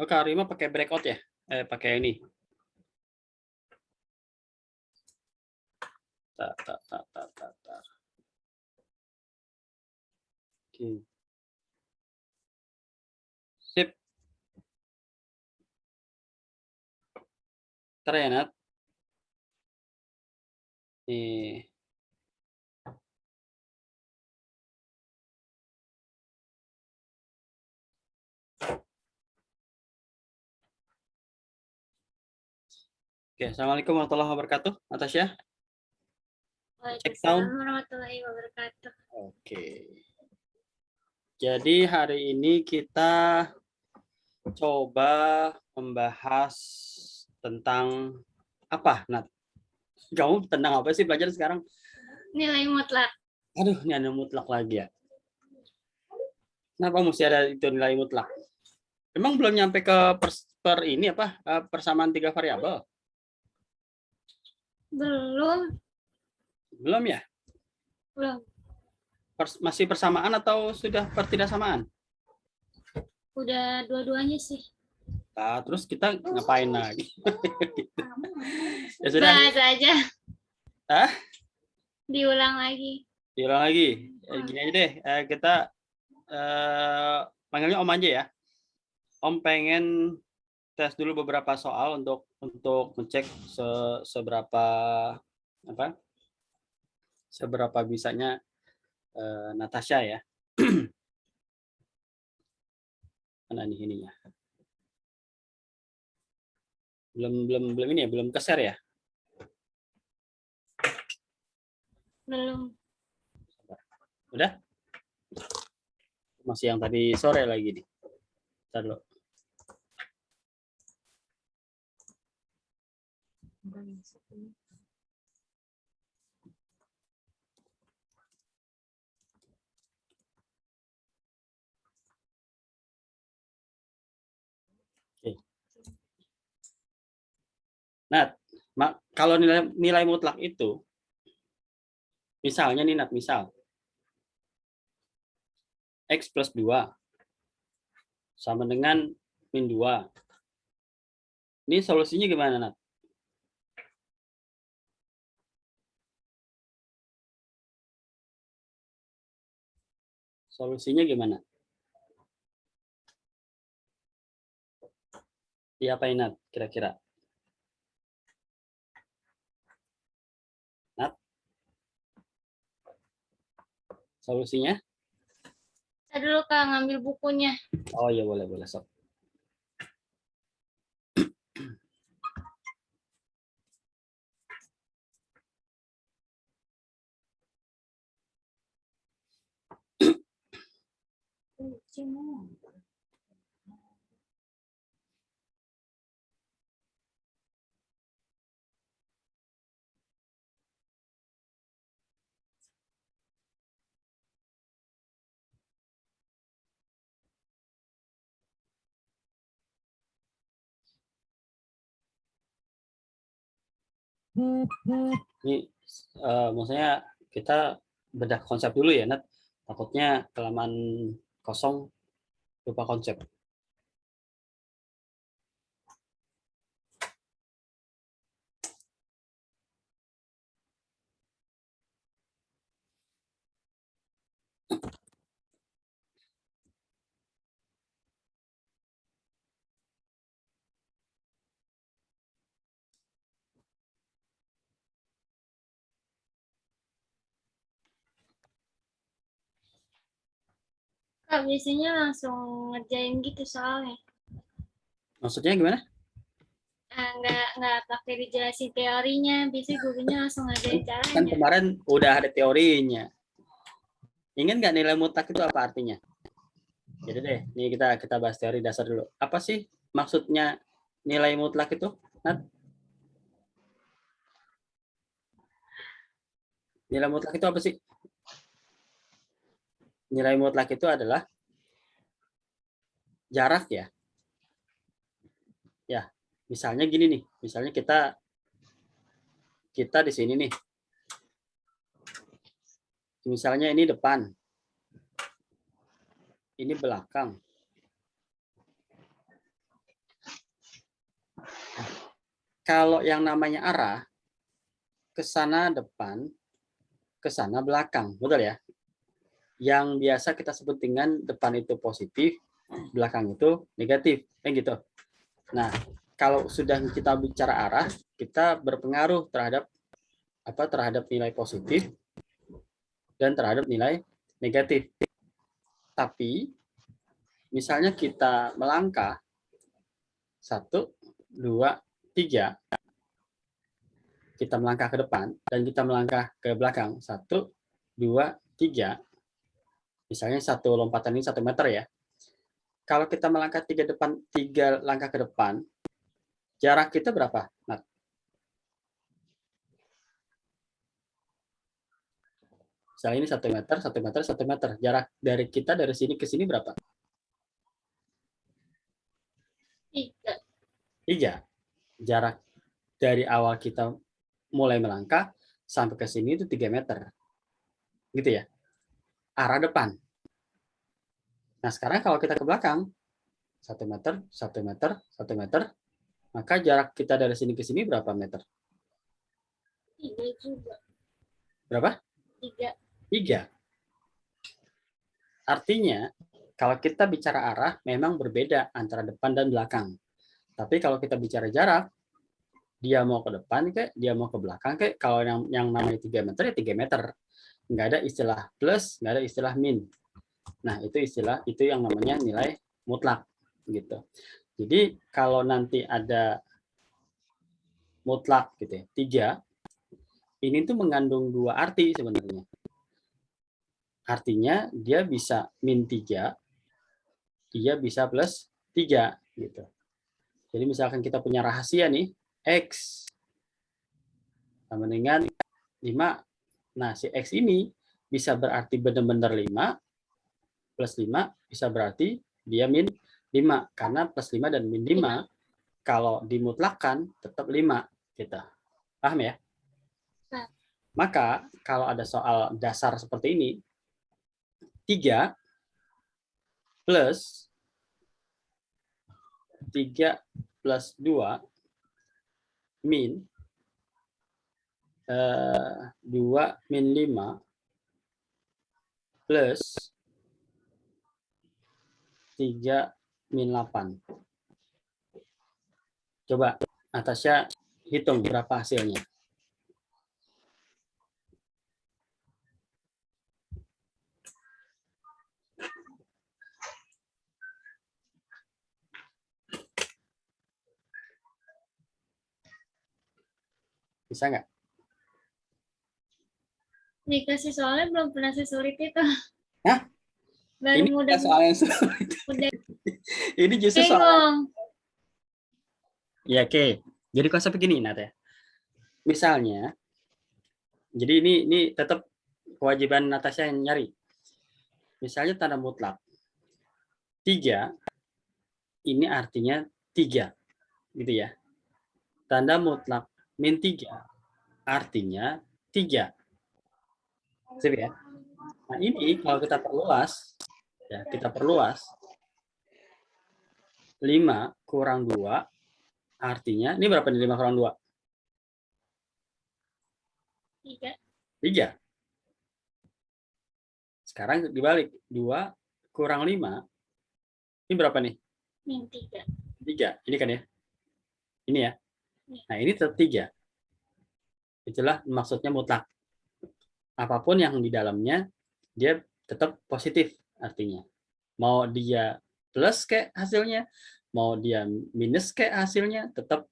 Oh, Kak Rima pakai breakout ya? Pakai ini. Oke. Sip. Ntar ya, Nat. Nih. Oke, Assalamualaikum warahmatullahi wabarakatuh. Natasha. Cek sound. Waalaikumsalam warahmatullahi wabarakatuh. Oke. Jadi hari ini kita coba membahas tentang apa, Nat? Kamu tentang apa sih belajar sekarang? Nilai mutlak. Aduh, ini ada mutlak lagi ya. Kenapa mesti ada itu nilai mutlak? Emang belum nyampe ke ini apa? Persamaan 3 variabel? Belum. Belum ya? Belum. Masih persamaan atau sudah pertidaksamaan? Udah dua-duanya sih. Nah, terus kita ngapain lagi? Ya sudah. Bahas aja. Hah? Diulang lagi. Diulang lagi. Gini aja deh. Kita panggilnya Om aja ya. Om pengen tes dulu beberapa soal untuk ngecek seberapa bisanya Natasha ya. Mana nih ininya? Belum ini ya, belum ke-share ya? Belum. Udah? Masih yang tadi sore lagi nih. Bentar dulu. Oke. Nah, kalau nilai mutlak itu, misalnya nih Nat, misal X plus 2 sama dengan min 2. Ini solusinya gimana, Nat? Solusinya gimana? Diapain, Nat, kira-kira? Nat? Solusinya? Saya dulu Kak ngambil bukunya. Oh iya, boleh sob. Ini maksudnya kita bedah konsep dulu ya, Nat. Takutnya kelamaan kosong lupa konsep. Kak biasanya langsung ngerjain gitu soalnya. Maksudnya gimana? Nggak pakai dijelasin teorinya. Biasanya gurunya langsung ngajarin Kan caranya. kemarin udah ada teorinya. Ingat nggak nilai mutlak itu apa artinya? Jadi deh, ini kita bahas teori dasar dulu. Apa sih maksudnya nilai mutlak itu, Nat? Nilai mutlak itu apa sih? Nilai mutlak itu adalah jarak ya. Ya, misalnya gini nih. Misalnya kita di sini nih. Misalnya ini depan. Ini belakang. Kalau yang namanya arah, ke sana depan, ke sana belakang, betul ya? Yang biasa kita sebut dengan depan itu positif, belakang itu negatif, kan gitu. Nah, kalau sudah kita bicara arah, kita berpengaruh terhadap terhadap nilai positif dan terhadap nilai negatif. Tapi misalnya kita melangkah 1, 2, 3, kita melangkah ke depan dan kita melangkah ke belakang 1, 2, 3. Misalnya satu lompatan ini 1 meter ya. Kalau kita melangkah 3 langkah ke depan, jarak kita berapa? Nah, misalnya ini 1 meter, 1 meter, 1 meter. Jarak dari kita dari sini ke sini berapa? 3. 3. Jarak dari awal kita mulai melangkah sampai ke sini itu 3 meter. Gitu ya. Arah depan. Nah, sekarang kalau kita ke belakang, 1 meter, 1 meter, 1 meter, maka jarak kita dari sini ke sini berapa meter? 3 juga. Berapa? 3. 3. Artinya, kalau kita bicara arah, memang berbeda antara depan dan belakang. Tapi kalau kita bicara jarak, dia mau ke depan kayak, dia mau ke belakang kayak, kalau yang namanya 3 meter ya 3 meter. Nggak ada istilah plus, nggak ada istilah min. Nah, itu istilah, itu yang namanya nilai mutlak. Gitu. Jadi, kalau nanti ada mutlak gitu ya, 3, ini tuh mengandung 2 arti sebenarnya. Artinya, dia bisa min 3, dia bisa plus 3. Gitu. Jadi, misalkan kita punya rahasia nih, X sama dengan 5. Nah, si X ini bisa berarti benar-benar 5, plus 5 bisa berarti dia min 5. Karena plus 5 dan min 5, kalau dimutlakan tetap 5. Gitu. Paham ya? Paham. Maka, kalau ada soal dasar seperti ini, 3 plus 3 plus 2 min 2 min 5 plus 3 min 8. Coba Natasha hitung berapa hasilnya. Bisa nggak? Dikasih soalnya belum pernah sesulit itu. Hah? Baru Ini mudah soal yang sulit. udah Ini justru soal. bingung. Ya, oke. Jadi konsep begini, Nat ya. Misalnya, jadi ini tetap kewajiban Natasha yang nyari. Misalnya tanda mutlak 3, ini artinya 3, gitu ya. Tanda mutlak min 3 artinya 3. Sip ya. Nah, ini kalau kita perluas, ya, kita perluas 5 kurang 2 artinya, ini berapa nih 5 kurang 2? 3. 3. Sekarang dibalik, 2 kurang 5, ini berapa nih? Min 3. 3, ini kan ya? Ini ya. Nah, ini tetap 3. Itulah maksudnya mutlak. Apapun yang di dalamnya, dia tetap positif artinya. Mau dia plus kayak hasilnya, mau dia minus kayak hasilnya, tetap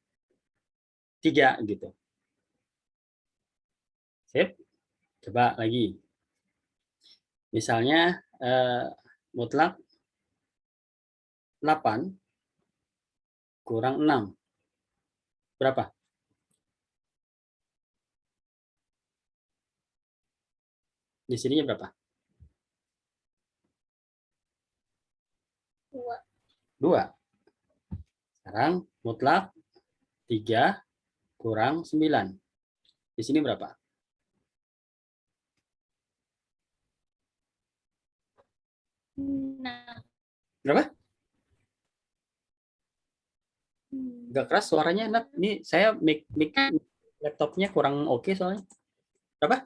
3 gitu. Sip. Coba lagi. Misalnya mutlak 8 kurang 6. Berapa? Di sininya berapa? 2. 2. Sekarang mutlak 3 kurang 9. Di sini berapa? 6. Berapa? 6. Nggak keras suaranya, Nat. Ini saya mic laptopnya kurang oke soalnya. Berapa?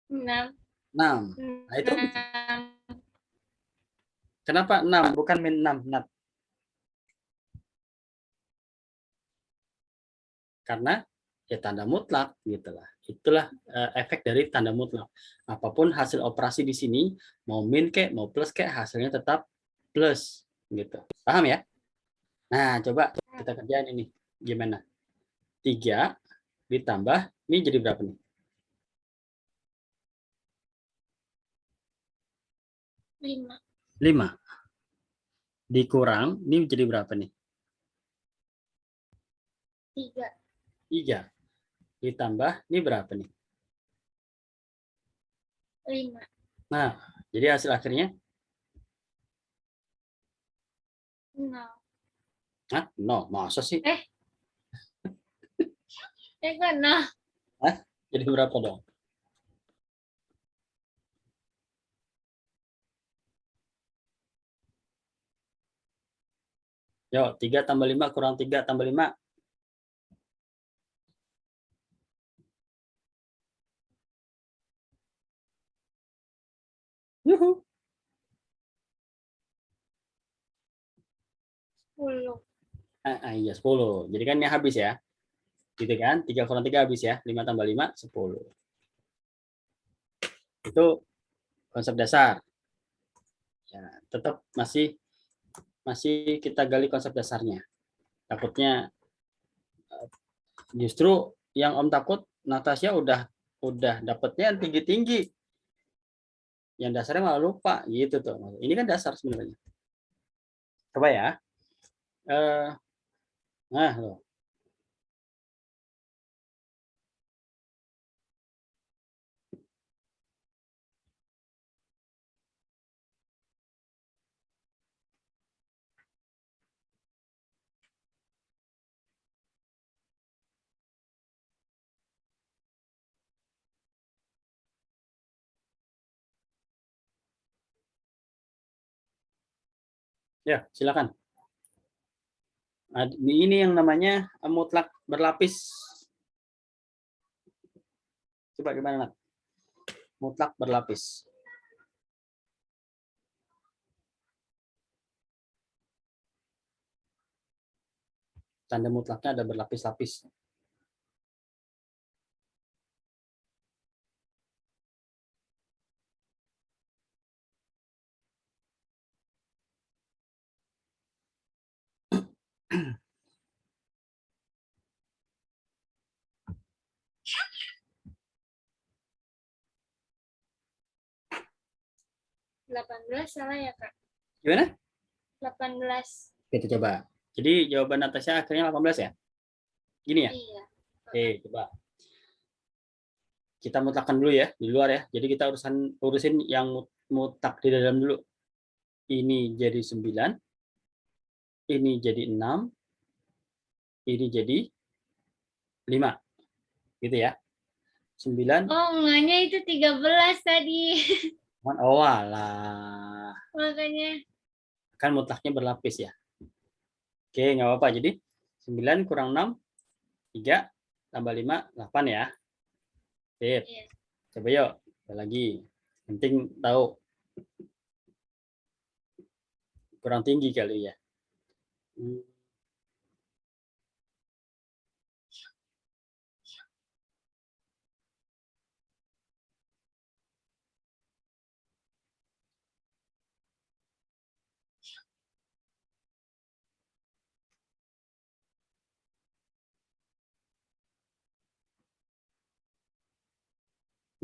6. 6. Nah, itu kenapa 6 bukan min 6, Nat? Karena ya tanda mutlak gitulah. Itulah efek dari tanda mutlak. Apapun hasil operasi di sini, mau min kek, mau plus kek, hasilnya tetap plus gitu. Paham ya? Nah, coba kita kerjain ini. Gimana? 3 ditambah ini jadi berapa nih? 5. 5 dikurang ini jadi berapa nih? 3. 3 ditambah ini berapa nih? 5. Nah, jadi hasil akhirnya 0. nah, no, masa sih? Kok 0? Hah? Jadi berapa dong? Yo, 3 tambah 5 kurang 3 tambah 5. Yuhu. 10. Iya, 10. Jadi kan ini habis ya. Gitu kan? 3 kurang 3 habis ya. 5 tambah 5, 10. Itu konsep dasar. Ya, tetap masih masih kita gali konsep dasarnya. Takutnya justru yang Om takut Natasha udah dapetnya yang tinggi-tinggi. Yang dasarnya malah lupa gitu tuh. Ini kan dasar sebenarnya. Coba ya. Eh, nah, loh. Ya, silakan. Ini yang namanya mutlak berlapis. Coba gimana, Nat? Mutlak berlapis. Tanda mutlaknya ada berlapis-lapis. Delapan belas salah ya, Kak? Gimana? 18. Kita coba. Jadi jawaban Natasha akhirnya 18 ya? Gini ya? Iya. Oke, coba. Kita mutlakkan dulu ya, di luar ya. Jadi kita urusin yang mutlak di dalam dulu. Ini jadi 9, ini jadi 6, ini jadi 5. Gitu ya. 9. Oh, enggaknya itu 13 tadi. Oh alah. Makanya. Kan mutlaknya berlapis ya. Oke, nggak apa-apa. Jadi 9 kurang 6, 3 tambah 5, 8 ya. Sip. Iya. Coba yuk. Ada lagi. Penting tahu kurang tinggi kali ya.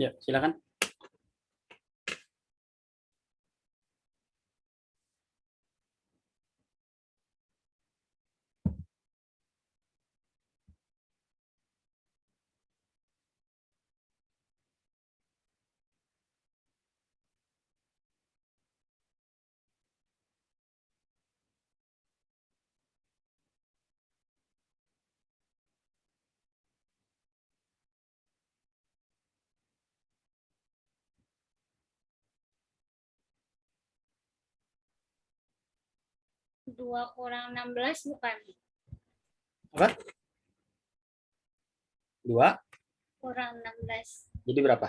Ya, silakan. Dua kurang 16 bukan? Apa? 2 kurang 16. jadi berapa?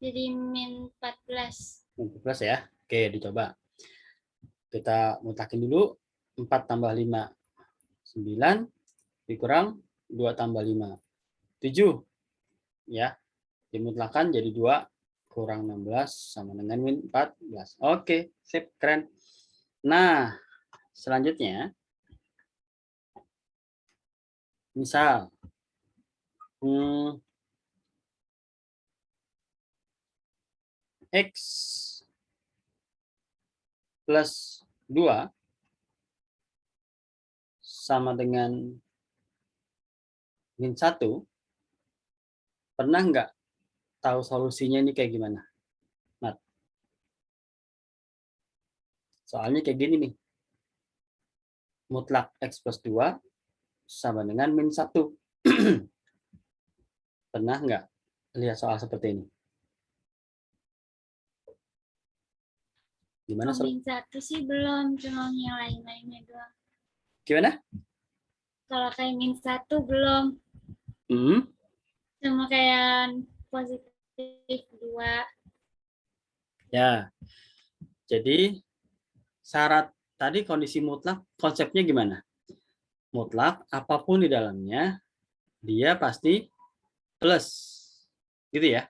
Jadi min 14. 14 ya. Oke, dicoba. Kita mutakin dulu. 4 tambah 5. 9 dikurang 2 tambah 5. 7. Ya. Dimutlakan jadi 2 kurang 16 sama dengan min 14. Oke, sip, keren. Nah, selanjutnya misal X plus 2 sama dengan min 1, pernah nggak tahu solusinya ini kayak gimana? Mat. Soalnya kayak gini nih. Mutlak X plus 2 sama dengan min 1. Pernah nggak lihat soal seperti ini? Gimana Kalau min 1 sih belum, cuma yang lain-lainnya doang. Gimana? Kalau kayak min 1 belum. Cuma kayak positif 2. Ya. Jadi syarat tadi kondisi mutlak konsepnya gimana? Mutlak apapun di dalamnya dia pasti plus. Gitu ya.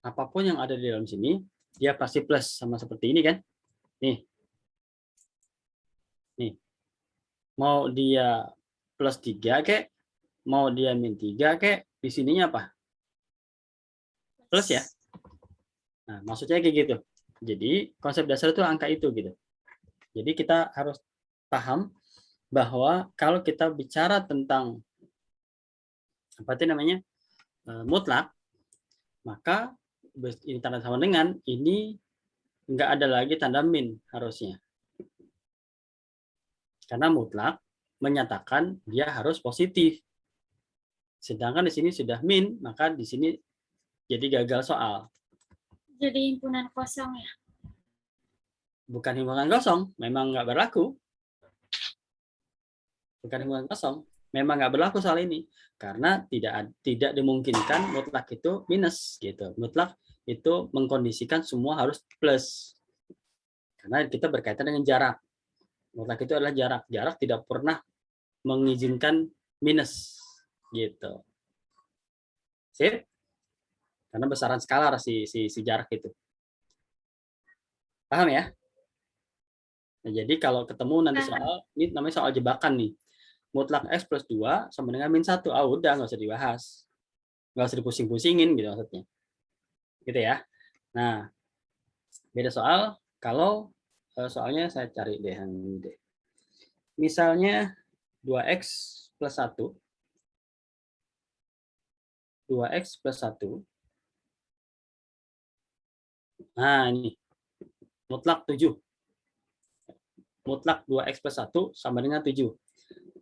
Apapun yang ada di dalam sini dia pasti plus, sama seperti ini kan? Nih. Nih. Mau dia plus 3 kek, mau dia min 3 kek, di sininya apa? Plus ya. Nah, maksudnya kayak gitu. Jadi konsep dasar itu angka itu gitu. Jadi kita harus paham bahwa kalau kita bicara tentang apa itu namanya mutlak, maka ini tanda sama dengan ini nggak ada lagi tanda min harusnya. Karena mutlak menyatakan dia harus positif. Sedangkan di sini sudah min, maka di sini jadi gagal soal. Jadi himpunan kosong ya? Bukan himpunan kosong, memang nggak berlaku. Bukan himpunan kosong, memang nggak berlaku soal ini karena tidak dimungkinkan mutlak itu minus gitu. Mutlak itu mengkondisikan semua harus plus karena kita berkaitan dengan jarak. Mutlak itu adalah jarak. Jarak tidak pernah mengizinkan minus gitu. Sip? Karena besaran skalar si jarak itu. Paham ya? Nah, jadi kalau ketemu nanti soal, ini namanya soal jebakan nih. Mutlak X plus 2 sama dengan min 1. Ah, udah, nggak usah dibahas. Nggak usah dipusing-pusingin gitu maksudnya. Gitu ya. Nah, beda soal kalau soalnya saya cari deh yang ini deh. Misalnya 2x plus 1. 2x plus 1. Nah, ini. Mutlak 7. Mutlak 2x plus 1 sama dengan 7.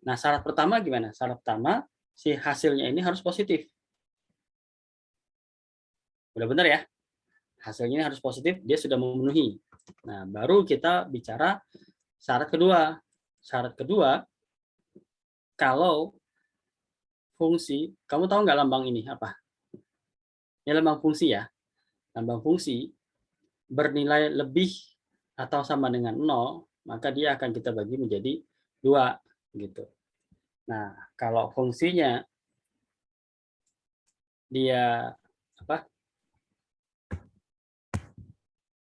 Nah, syarat pertama gimana? Syarat pertama, si hasilnya ini harus positif. Udah benar ya? Hasilnya harus positif, dia sudah memenuhi. Nah, baru kita bicara syarat kedua. Syarat kedua, kalau fungsi, kamu tahu nggak lambang ini apa? Ini lambang fungsi ya. Lambang fungsi bernilai lebih atau sama dengan 0, maka dia akan kita bagi menjadi 2 gitu. Nah, kalau fungsinya dia apa?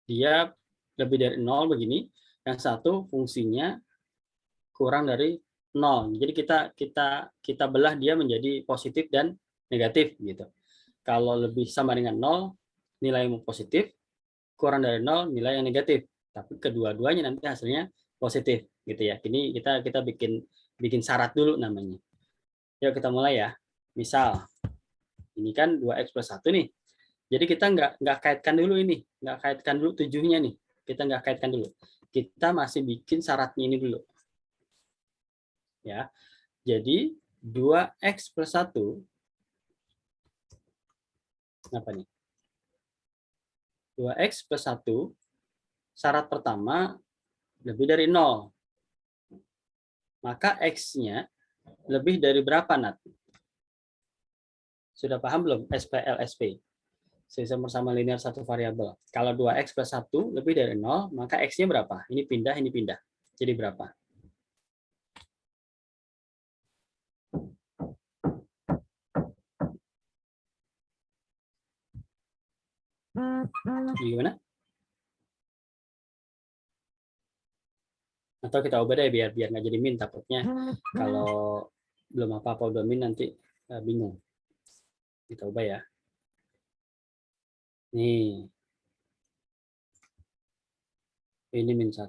Dia lebih dari 0 begini, yang satu fungsinya kurang dari 0. Jadi kita belah dia menjadi positif dan negatif gitu. Kalau lebih sama dengan 0, nilai yang positif, kurang dari 0, nilai yang negatif. Tapi kedua-duanya nanti hasilnya positif gitu ya. Ini kita bikin syarat dulu namanya. Yuk kita mulai ya. Misal ini kan 2x plus 1 nih. Jadi kita nggak kaitkan dulu ini, nggak kaitkan dulu 7-nya nih. Kita nggak kaitkan dulu. Kita masih bikin syaratnya ini dulu. Ya. Jadi 2x plus 1 apa nih? 2x plus 1 syarat pertama lebih dari 0. maka X-nya lebih dari berapa, Nat? Sudah paham belum? SPLSP. Sistem bersama linear satu variabel. Kalau 2X plus 1 lebih dari 0, maka X-nya berapa? Ini pindah, ini pindah. Jadi berapa? Gimana? Atau kita ubah deh biar nggak jadi min, takutnya kalau belum apa-apa udah min nanti bingung. Kita ubah ya. Nih. Ini min 1,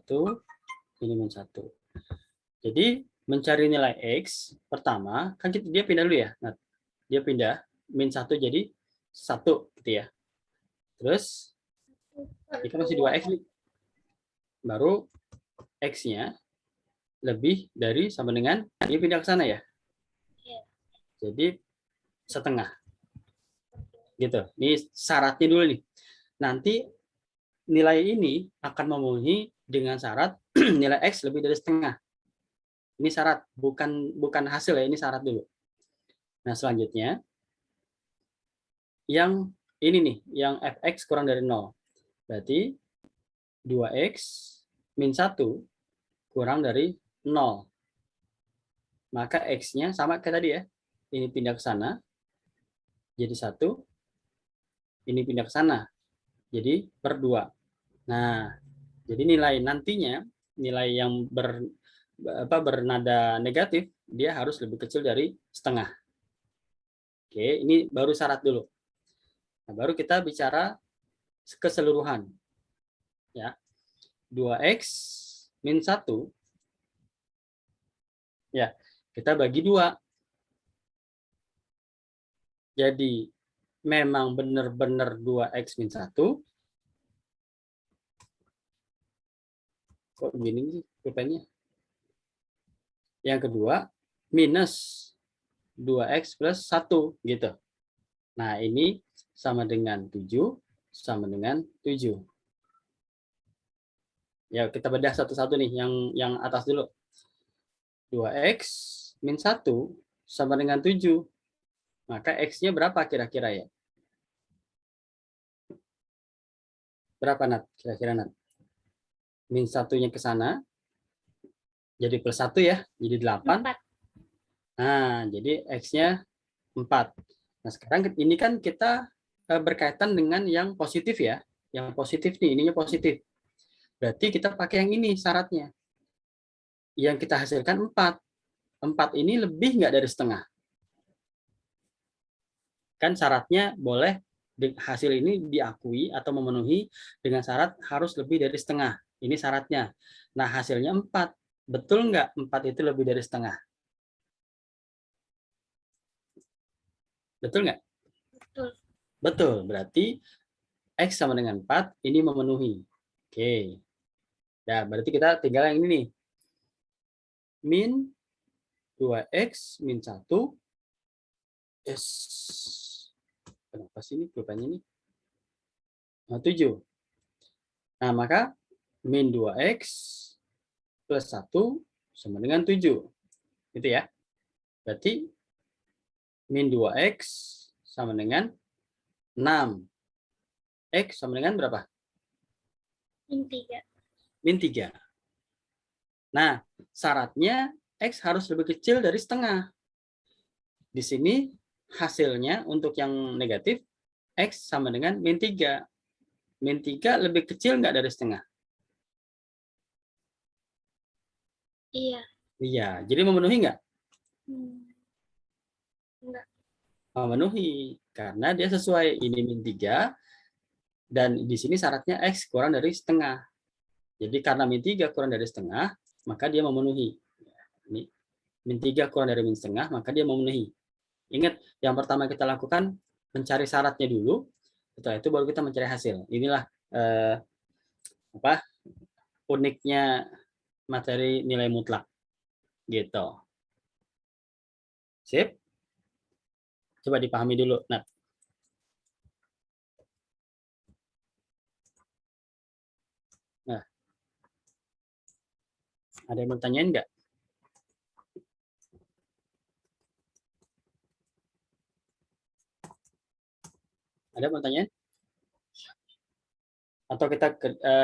ini min 1. Jadi mencari nilai X, pertama, kan dia pindah dulu ya. Nah, dia pindah min 1 jadi 1 gitu ya. Terus kita masih 2X nih. Baru X-nya lebih dari sama dengan, dia pindah ke sana ya. Jadi setengah. Gitu. Ini syaratnya dulu nih. Nanti nilai ini akan memenuhi dengan syarat nilai X lebih dari setengah. Ini syarat, bukan hasil ya, ini syarat dulu. Nah, selanjutnya yang ini nih, yang fx kurang dari 0. Berarti 2x min 1 kurang dari 0. Maka x-nya sama kayak tadi ya. Ini pindah ke sana jadi 1. Ini pindah ke sana jadi per 2. Nah, jadi nilai nantinya, nilai yang bernada negatif, dia harus lebih kecil dari setengah. Oke, ini baru syarat dulu. Nah, baru kita bicara keseluruhan. Ya. 2x min 1. Ya, kita bagi 2. Jadi memang benar-benar 2x min 1. Kok gini sih rupanya? Yang kedua, minus 2x plus 1 gitu. Nah, ini sama dengan 7, sama dengan 7. Ya, kita bedah satu-satu nih, yang atas dulu. 2x min 1 sama dengan 7. Maka x-nya berapa kira-kira ya? Berapa, Nat? Kira-kira, Nat? Min 1-nya ke sana, jadi plus 1 ya, jadi 8. 4. Nah, jadi x-nya 4. Nah, sekarang ini kan kita berkaitan dengan yang positif ya. Yang positif nih, ininya positif. Berarti kita pakai yang ini syaratnya. Yang kita hasilkan 4. 4 ini lebih nggak dari setengah? Kan syaratnya boleh hasil ini diakui atau memenuhi dengan syarat harus lebih dari setengah. Ini syaratnya. Nah, hasilnya 4. Betul nggak 4 itu lebih dari setengah? Betul nggak? Betul. Betul. Berarti X sama dengan 4, ini memenuhi. Oke. Nah, berarti kita tinggal yang ini nih. Min 2X min 1 S. Kenapa sih ini perubahannya ini? 7. Nah, maka min 2X plus 1 sama dengan 7. Gitu ya. Berarti min 2X sama dengan 6. X sama dengan berapa? Min 3. Min 3. Nah, syaratnya X harus lebih kecil dari setengah. Di sini hasilnya untuk yang negatif, X sama dengan min 3. Min 3 lebih kecil nggak dari setengah? Iya. Iya, jadi memenuhi nggak? Enggak. Memenuhi, karena dia sesuai ini min 3, dan di sini syaratnya X kurang dari setengah. Jadi karena min 3 kurang dari setengah, maka dia memenuhi. Ini min 3 kurang dari min setengah, maka dia memenuhi. Ingat, yang pertama kita lakukan mencari syaratnya dulu, setelah itu baru kita mencari hasil. Inilah uniknya materi nilai mutlak. Gitu. Sip? Coba dipahami dulu, Nat. Nah, ada yang mau tanyain nggak? Ada pertanyaan? Atau kita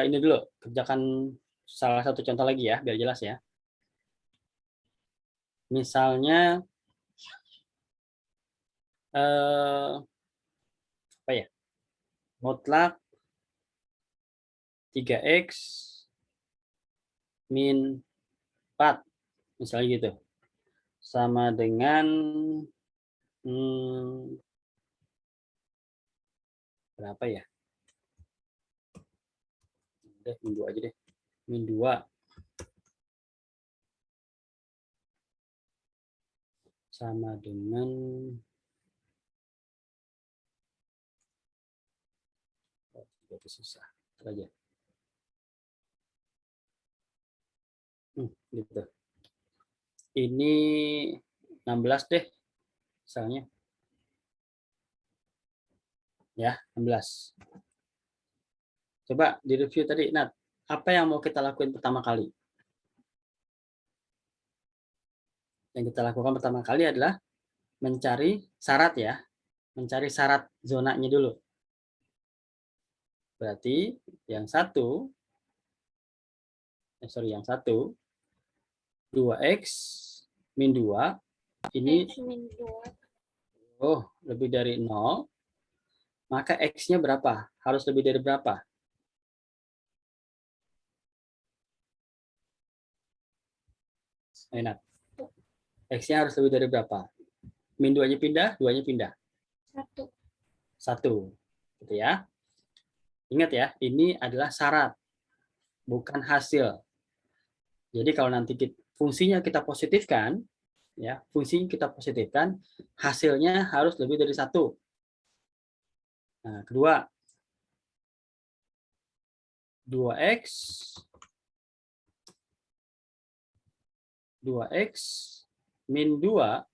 ini dulu, kerjakan salah satu contoh lagi ya, biar jelas ya. Misalnya, apa ya? Mutlak 3x min 4, misalnya gitu. Sama dengan berapa ya? Udah, min 2 aja deh. Min 2 sama dengan susah. Aja. Gitu. Ini 16 deh, misalnya. Ya, 16. Coba direview tadi, Nat. Apa yang mau kita lakuin pertama kali? Yang kita lakukan pertama kali adalah mencari syarat ya. Mencari syarat zonanya dulu. Berarti yang satu, yang satu, 2x min 2, ini lebih dari 0, maka x-nya berapa? Harus lebih dari berapa? Enak. X-nya harus lebih dari berapa? Min 2-nya pindah, 2-nya pindah? 1. 1. Gitu ya. Ingat ya, ini adalah syarat, bukan hasil. Jadi kalau nanti fungsinya kita positifkan, ya, fungsinya kita positifkan, hasilnya harus lebih dari 1. Nah, kedua, 2x 2x min 2,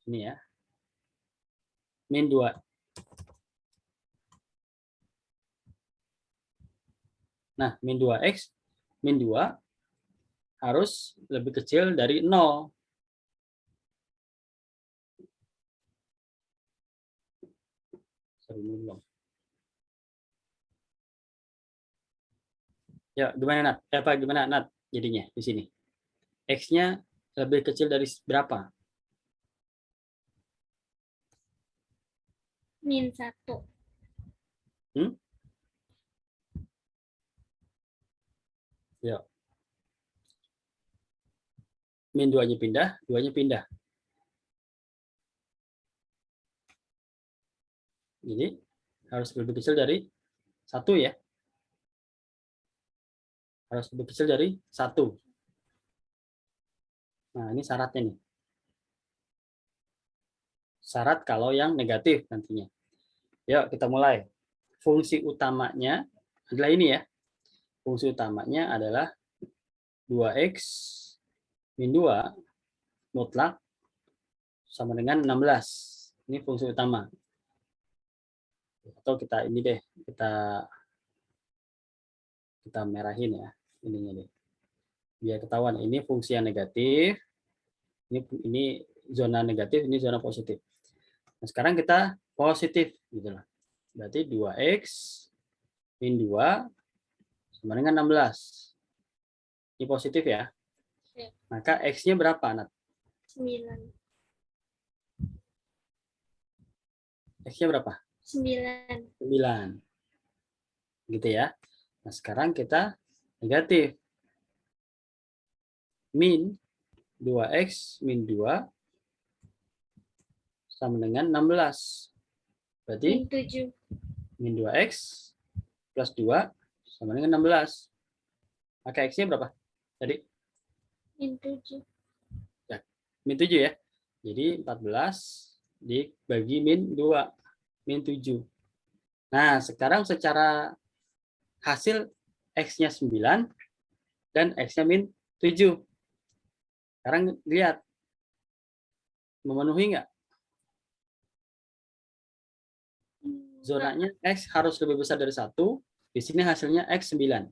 ini ya, min 2. Nah, min 2x min 2 harus lebih kecil dari 0. Ya, gimana Nat? Gimana Nat jadinya di sini? X-nya lebih kecil dari berapa? Min 1. Ya. Min 2-nya pindah, 2-nya pindah. Jadi harus lebih kecil dari 1 ya. Harus lebih kecil dari 1. Nah, ini syaratnya nih. Syarat kalau yang negatif nantinya. Yuk, kita mulai. Fungsi utamanya adalah ini ya. Fungsi utamanya adalah 2x min 2 mutlak sama dengan 16. Ini fungsi utama. Atau kita ini deh, kita merahin ya ininya deh. Biar ketahuan ini fungsi yang negatif. Ini zona negatif, ini zona positif. Nah, sekarang kita positif gitu lah. Berarti 2x min 2 sama dengan 16. Ini positif ya. Maka x-nya berapa, Nat? 9. X-nya berapa? 9. 9. Gitu ya. Nah, sekarang kita negatif. Min 2x min 2 sama dengan 16. Berarti Min 7. min 2x plus 2 sama dengan 16. Maka x-nya berapa? Tadi? Min 7. Ya, min 7 ya. Jadi 14 dibagi min 2. Min 7. Nah, sekarang secara hasil x-nya 9 dan x-nya min 7. Sekarang lihat. Memenuhi nggak? Zonanya x harus lebih besar dari 1. Di sini hasilnya x 9.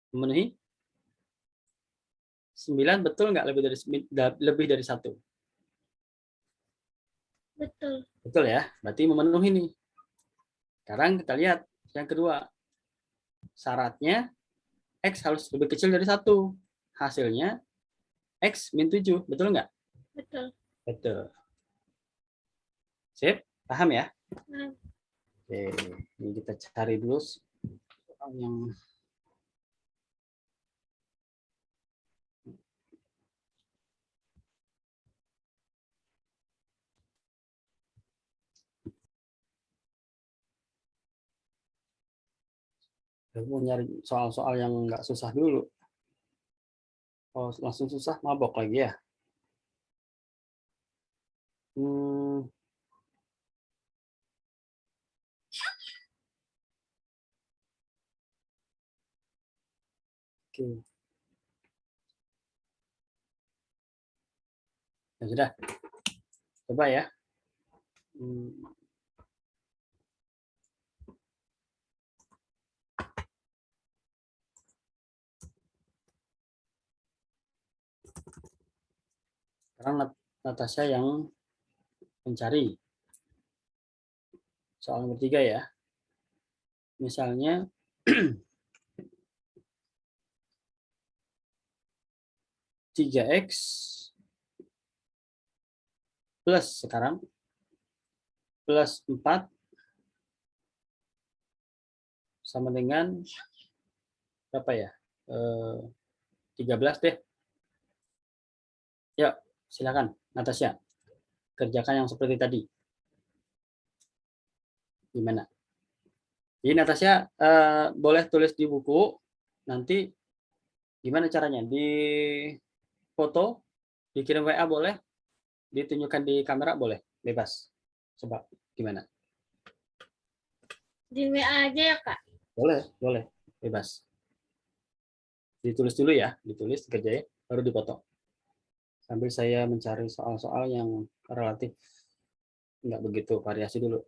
Memenuhi? 9 betul nggak lebih dari 1? Betul. Betul ya? Berarti memenuhi nih. Sekarang kita lihat yang kedua. Syaratnya X harus lebih kecil dari satu. Hasilnya X min 7. Betul nggak? Betul. Betul. Sip? Paham ya? Nah, Oke, ini kita cari dulu yang mau nyari soal-soal yang nggak susah dulu. Oh, langsung susah, mabok lagi ya. Hmm, oke. Ya sudah, coba ya. Hmm, sekarang Natasha yang mencari soal nomor 3 ya. Misalnya 3x plus sekarang plus 4 sama dengan berapa ya? 13 deh. Yuk, silakan Natasha. Kerjakan yang seperti tadi. Gimana? Jadi Natasha boleh tulis di buku. Nanti gimana caranya? Di foto, dikirim WA boleh, ditunjukkan di kamera boleh, bebas. Coba gimana? di WA aja ya, Kak. Boleh, boleh, bebas. Ditulis dulu ya, ditulis, dikerjain, baru dipotong. Sambil saya mencari soal-soal yang relatif nggak begitu variasi dulu.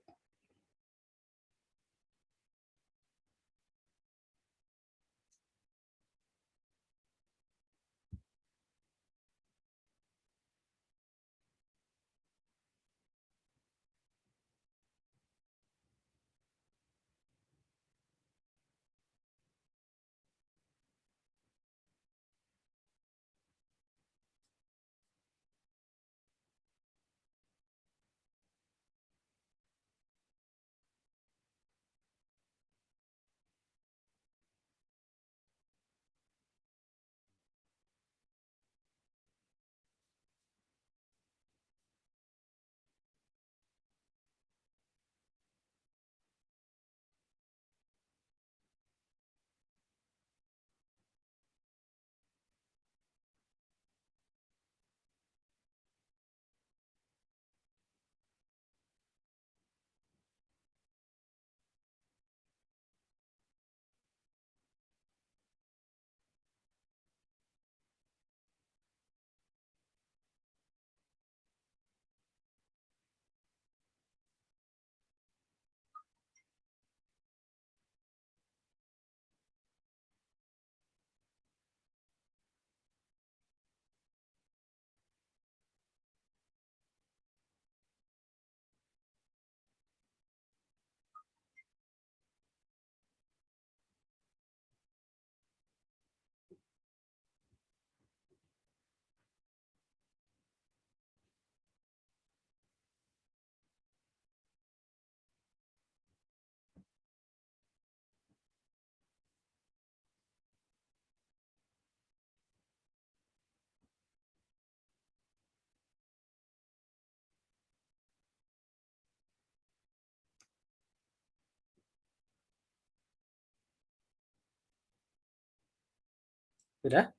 Sudah?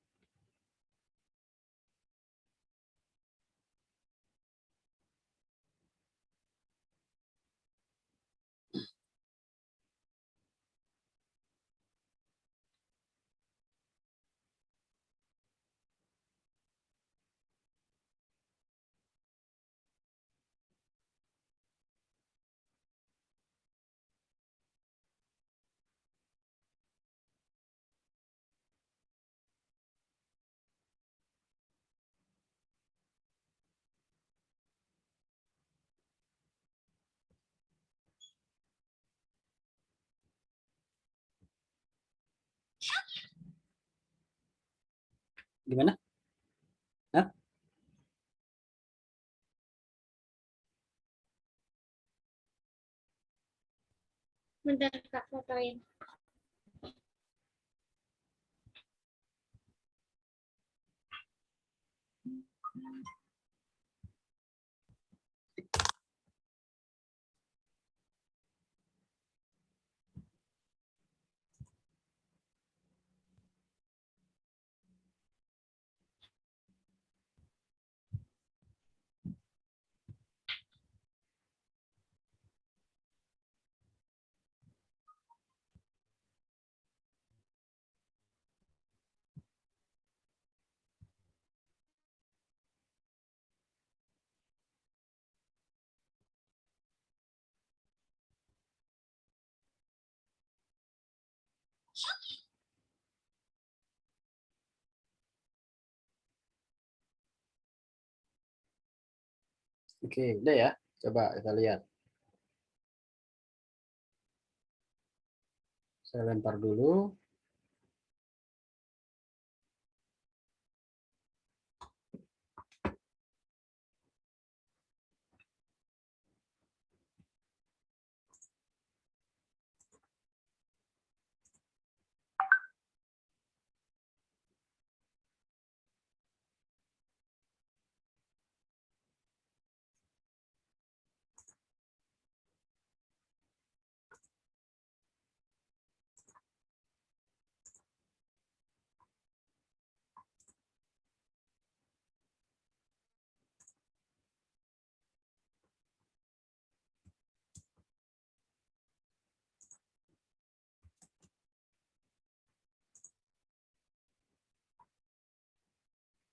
Gimana? Hah? Bentar Kak, fotoin. Oke, udah ya. Coba kita lihat. Saya lempar dulu.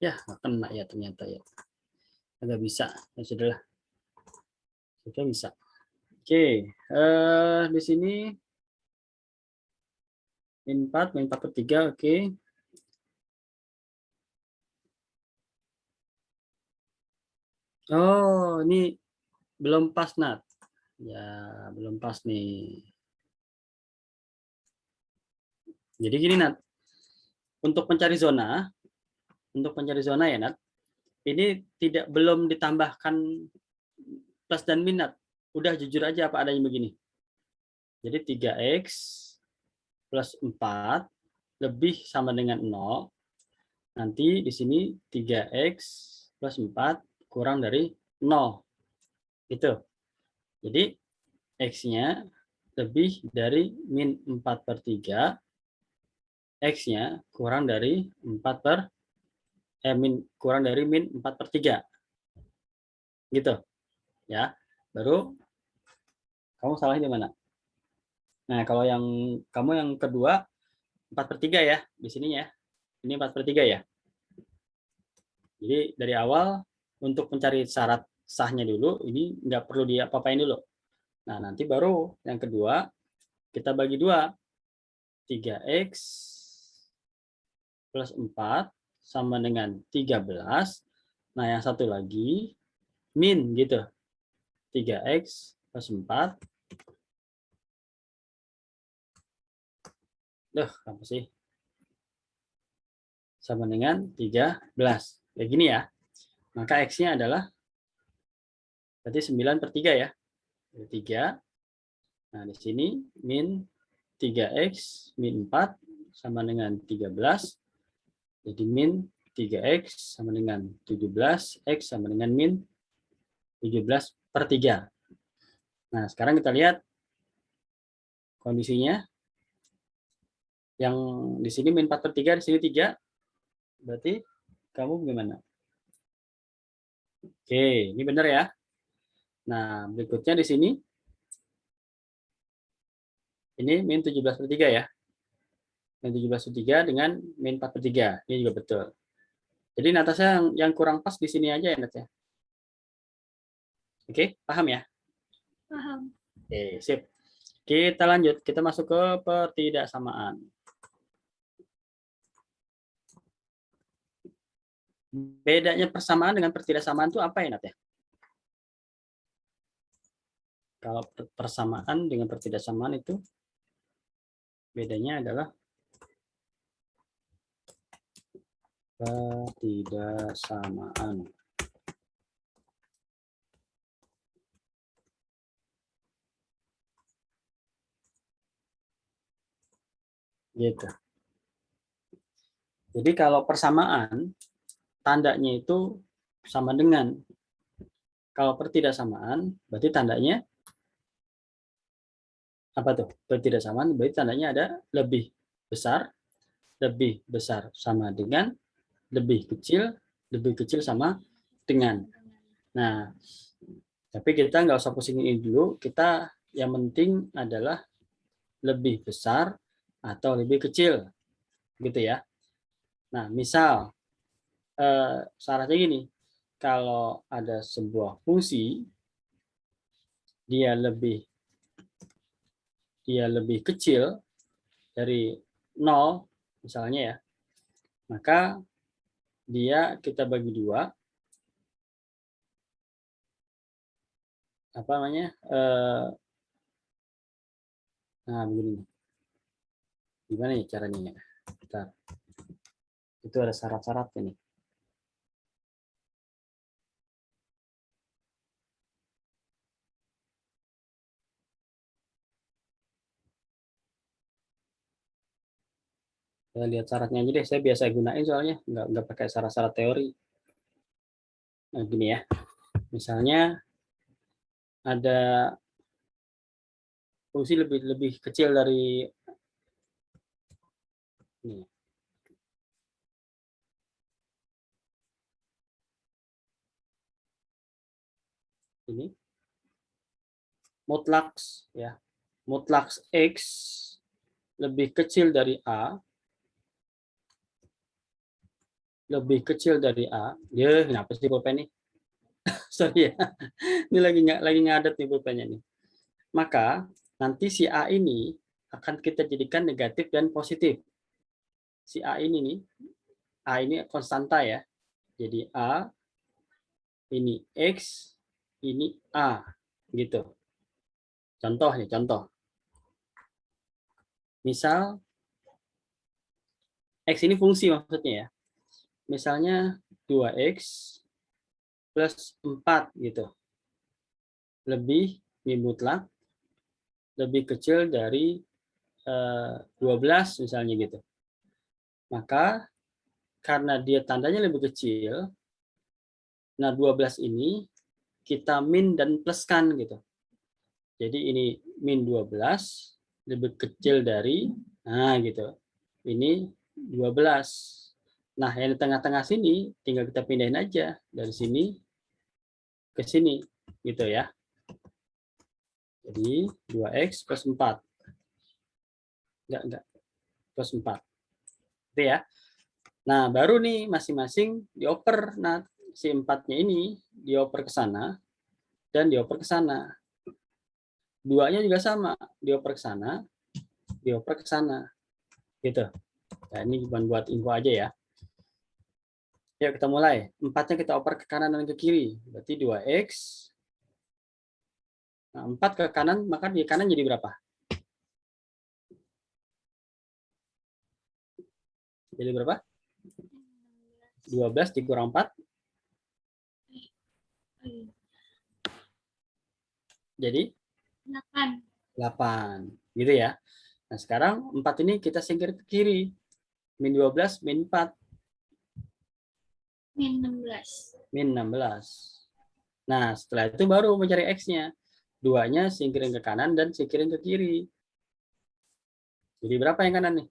Ya, nggak kena ya ternyata ya. Agak bisa. Ya sudahlah. Sudah bisa. Oke, di sini min 4, min 4 per 3, oke. Oh, ini belum pas, Nat. Ya, belum pas nih. Jadi gini, Nat. Untuk mencari zona ya, Nat, ini belum ditambahkan plus dan minus. Udah jujur aja apa adanya begini. Jadi 3x plus 4 lebih sama dengan 0. Nanti di sini 3x plus 4 kurang dari 0. Gitu. Jadi x-nya lebih dari min 4 per 3. X-nya kurang dari 4 per kurang dari min 4 per 3. Gitu. Ya. Baru kamu salahnya di mana? Nah, kalau kamu yang kedua 4 per 3 ya di sini ya. Ini 4 per 3 ya. Jadi dari awal untuk mencari syarat sahnya dulu, ini nggak perlu diapa-apain dulu. Nah, nanti baru yang kedua kita bagi 2. 3x plus 4 sama dengan 13. Nah, yang satu lagi min gitu. 3x plus 4. Duh, apa sih? Sama dengan 13. Kayak gini ya. Maka x-nya adalah berarti 9 per 3 ya. 3. Nah, di sini min 3x min 4 sama dengan 13. Jadi min 3x sama dengan 17. X sama dengan min 17 per 3. Nah, sekarang kita lihat kondisinya. Yang di sini min 4 per 3, di sini 3. Berarti kamu gimana? Oke, ini benar ya. Nah, berikutnya di sini. Ini min 17 per 3 ya. Min 17 per 3 dengan min 4 per 3. Ini juga betul. Jadi Natasha yang kurang pas di sini aja ya, Nat ya. Oke, paham ya? Paham. Oke, sip. Kita lanjut, kita masuk ke pertidaksamaan. Bedanya persamaan dengan pertidaksamaan itu apa ya, Nat ya? Kalau persamaan dengan pertidaksamaan itu bedanya adalah ketidaksamaan. Gitu. Jadi kalau persamaan, tandanya itu sama dengan. Kalau pertidaksamaan, berarti tandanya apa tuh? Pertidaksamaan berarti tandanya ada lebih besar sama dengan, lebih kecil sama dengan. Nah, tapi kita nggak usah pusingin ini dulu. Kita yang penting adalah lebih besar atau lebih kecil, gitu ya. Nah, misal syaratnya gini, kalau ada sebuah fungsi dia lebih kecil dari 0 misalnya ya, maka dia kita bagi dua, apa namanya? Nah, begini. Gimana ya caranya ya? Bentar. Itu ada syarat-syaratnya nih. Saya lihat syaratnya aja deh. Saya biasa gunain soalnya nggak pakai syarat-syarat teori. Nah, gini ya. Misalnya ada fungsi lebih kecil dari ini. Ini mutlaks ya. Mutlaks X lebih kecil dari A, Ya, kenapa sih pulpen nih? Sorry ya. Ini lagi ngadet nih pulpennya nih. Maka nanti si A ini akan kita jadikan negatif dan positif. Si A ini nih, A ini konstanta ya. Jadi A, ini X, ini A. Gitu. Contoh nih, contoh. Misal X ini fungsi maksudnya ya. Misalnya 2X plus 4 gitu. Lebih min mutlak lebih kecil dari 12 misalnya gitu. Maka karena dia tandanya lebih kecil, nah 12 ini kita min dan pluskan gitu. Jadi ini min 12 lebih kecil dari, nah gitu. Ini 12. Nah, yang di tengah-tengah sini tinggal kita pindahin aja dari sini ke sini gitu ya. Jadi 2x plus 4. Enggak, plus 4. Itu ya. Nah, baru nih masing-masing dioper. Nah, si 4-nya ini dioper ke sana dan dioper ke sana. 2-nya juga sama, dioper ke sana, dioper ke sana. Gitu. Nah, ini cuma buat info aja ya. Yuk kita mulai. 4-nya kita oper ke kanan dan ke kiri. Berarti 2x. Nah, 4 ke kanan, maka di kanan jadi berapa? Jadi berapa? 12 dikurang 4. Jadi 8. 8. Gitu ya. Nah, sekarang 4 ini kita singkir ke kiri. Min 12, min 4. Min 16. Min 16. Nah, setelah itu baru mencari X-nya. 2-nya singkirin ke kanan dan singkirin ke kiri. Jadi berapa yang kanan nih?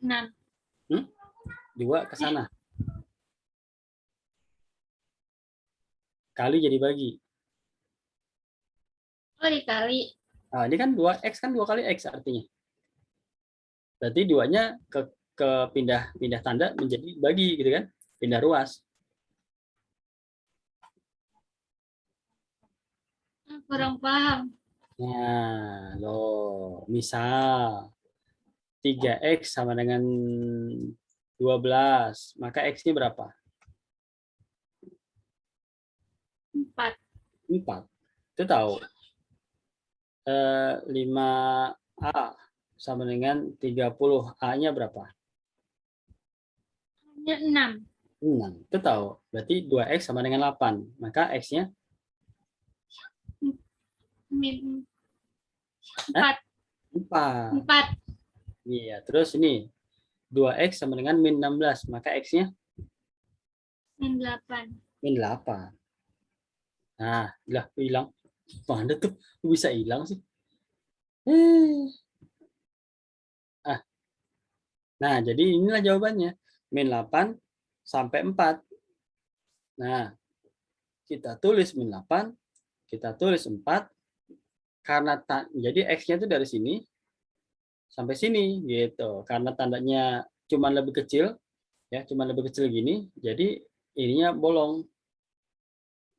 6. 2 ke sana. Kali jadi bagi. Oh, dikali. Nah, ini kan 2X kan 2 kali X artinya. Berarti 2-nya ke pindah tanda menjadi bagi gitu kan? Pindah ruas. Kurang paham. Nah, loh, misal 3X sama dengan 12, maka X-nya berapa? 4. 4. Itu tahu. 5 A sama dengan 30. A-nya berapa? Hanya 6. 6. Itu tahu. Berarti 2X sama dengan 8. Maka X-nya Min 4. 4. 4. Iya. Terus ini 2X sama dengan min 16. Maka X-nya Min 8. min 8. Nah, lah hilang. Mana tuh bisa hilang sih? Ah, nah, jadi inilah jawabannya. Min 8 sampai 4. Nah, kita tulis min 8, kita tulis 4, karena jadi X-nya itu dari sini sampai sini gitu. Karena tandanya cuma lebih kecil, ya, cuma lebih kecil gini, jadi ininya bolong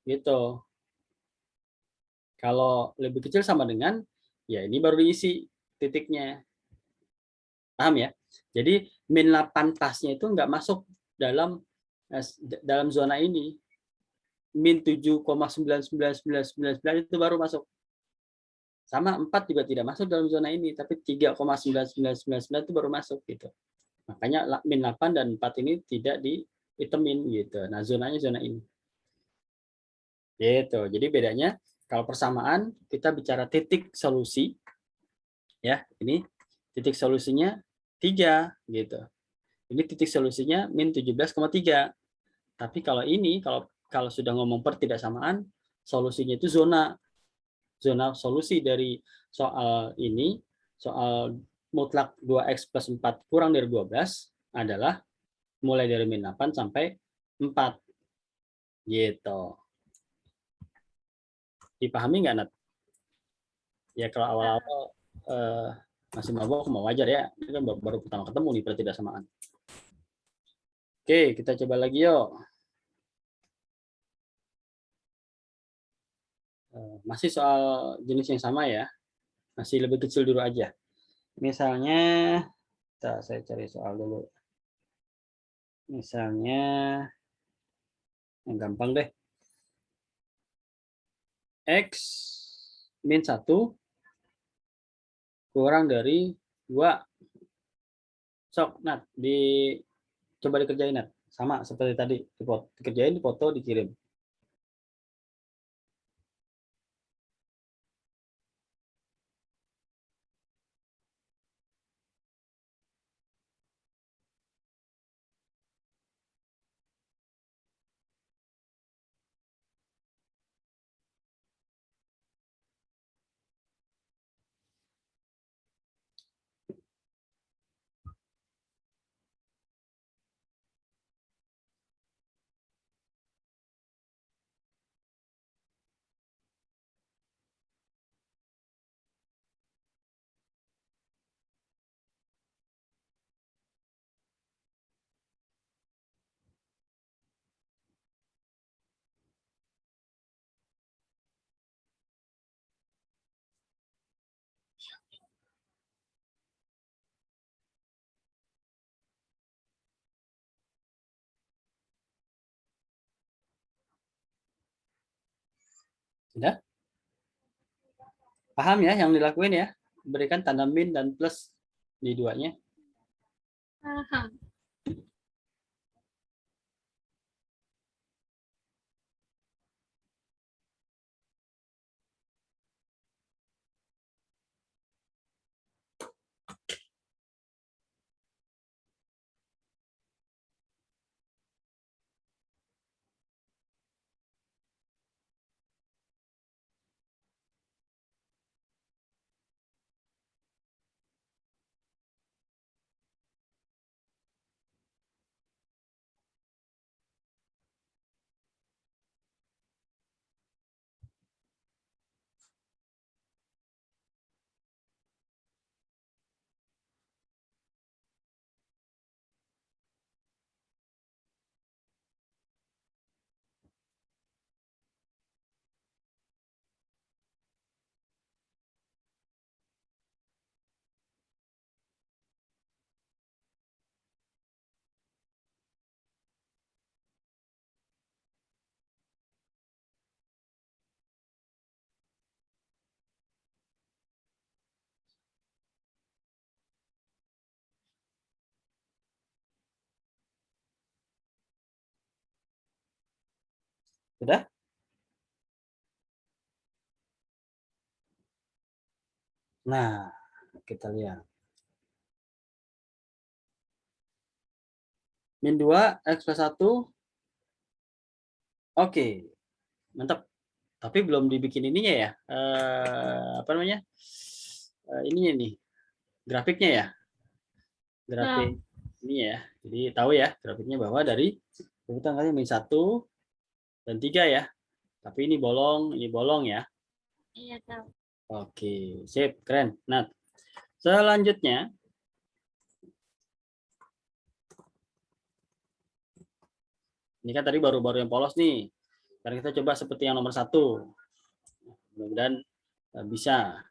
gitu. Kalau lebih kecil sama dengan, ya ini baru diisi titiknya. Paham ya? Jadi min 8 pasnya itu nggak masuk dalam dalam zona ini. Min 7,99999 itu baru masuk. Sama 4 juga tidak masuk dalam zona ini, tapi 3,99999 itu baru masuk gitu. Makanya min 8 dan 4 ini tidak ditemin gitu. Nah, zonanya zona ini. Gitu. Jadi bedanya kalau persamaan kita bicara titik solusi, ya, ini titik solusinya 3 gitu. Ini titik solusinya min 17,3. Tapi kalau ini kalau kalau sudah ngomong pertidaksamaan, solusinya itu zona solusi dari soal ini, soal mutlak 2x plus 4 kurang dari 12 adalah mulai dari min 8 sampai 4. Gitu. Dipahami nggak, Nat? Ya kalau awal-awal eh, masih mabok mau wajar ya. Ini kan baru pertama ketemu nih pertidaksamaan. Oke, kita coba lagi yuk. Masih soal jenis yang sama ya. Masih lebih kecil dulu aja. Misalnya, saya cari soal dulu. Misalnya, yang gampang deh. X min 1 kurang dari 2. Sok, Nat, coba dikerjain, Nat. Sama seperti tadi, dikerjain, dipoto, dikirim. Sudah? Paham ya yang dilakuin ya? Berikan tanda min dan plus di duanya. Paham. Sudah? Nah, kita lihat. Min 2, X plus 1. Oke, mantap. Tapi belum dibikin ininya ya. Apa namanya? Ininya nih, grafiknya ya. Grafik ini ya. Jadi tahu ya grafiknya bahwa dari urutan kali min 1 dan 3 ya. Tapi ini bolong ya. Iya tahu. Oke, sip, keren. Nah, selanjutnya ini kan tadi baru-baru yang polos nih. Sekarang kita coba seperti yang nomor 1. Mudah-mudahan bisa.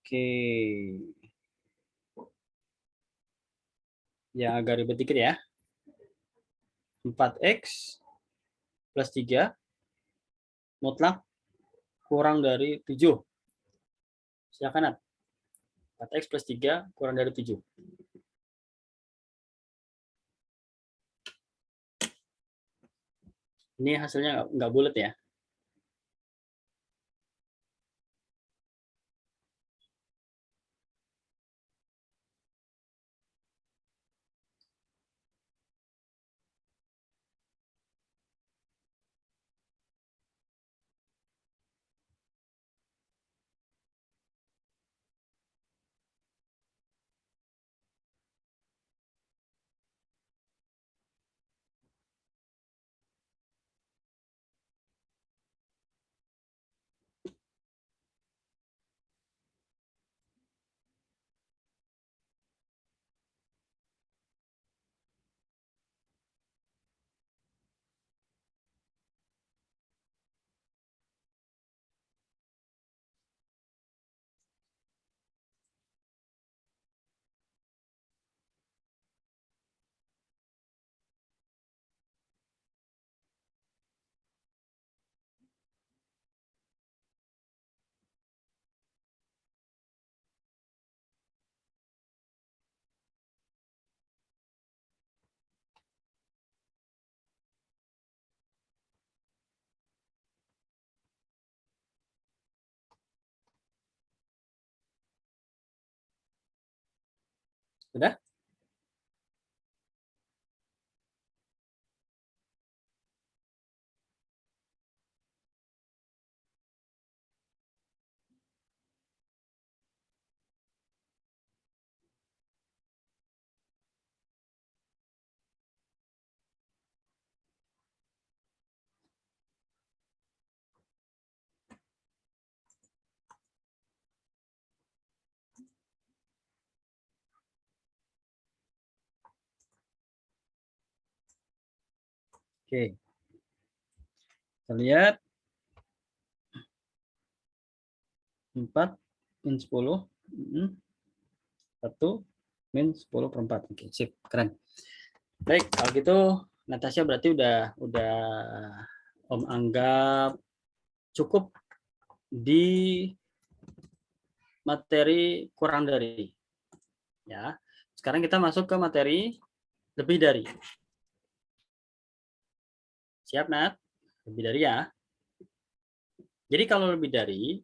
Oke. Yang agak ribet dikit ya. 4x plus 3 mutlak kurang dari 7. Silakan, Nat. 4x plus 3 kurang dari 7. Ini hasilnya nggak bulat ya. Sudah? Oke. Kita lihat 4 min 10. 1 min 10 per 4. Oke, sip. Keren. Baik, kalau gitu Natasha berarti udah Om anggap cukup di materi kurang dari. Ya. Sekarang kita masuk ke materi lebih dari. Siap, Nat? Lebih dari ya. Jadi kalau lebih dari,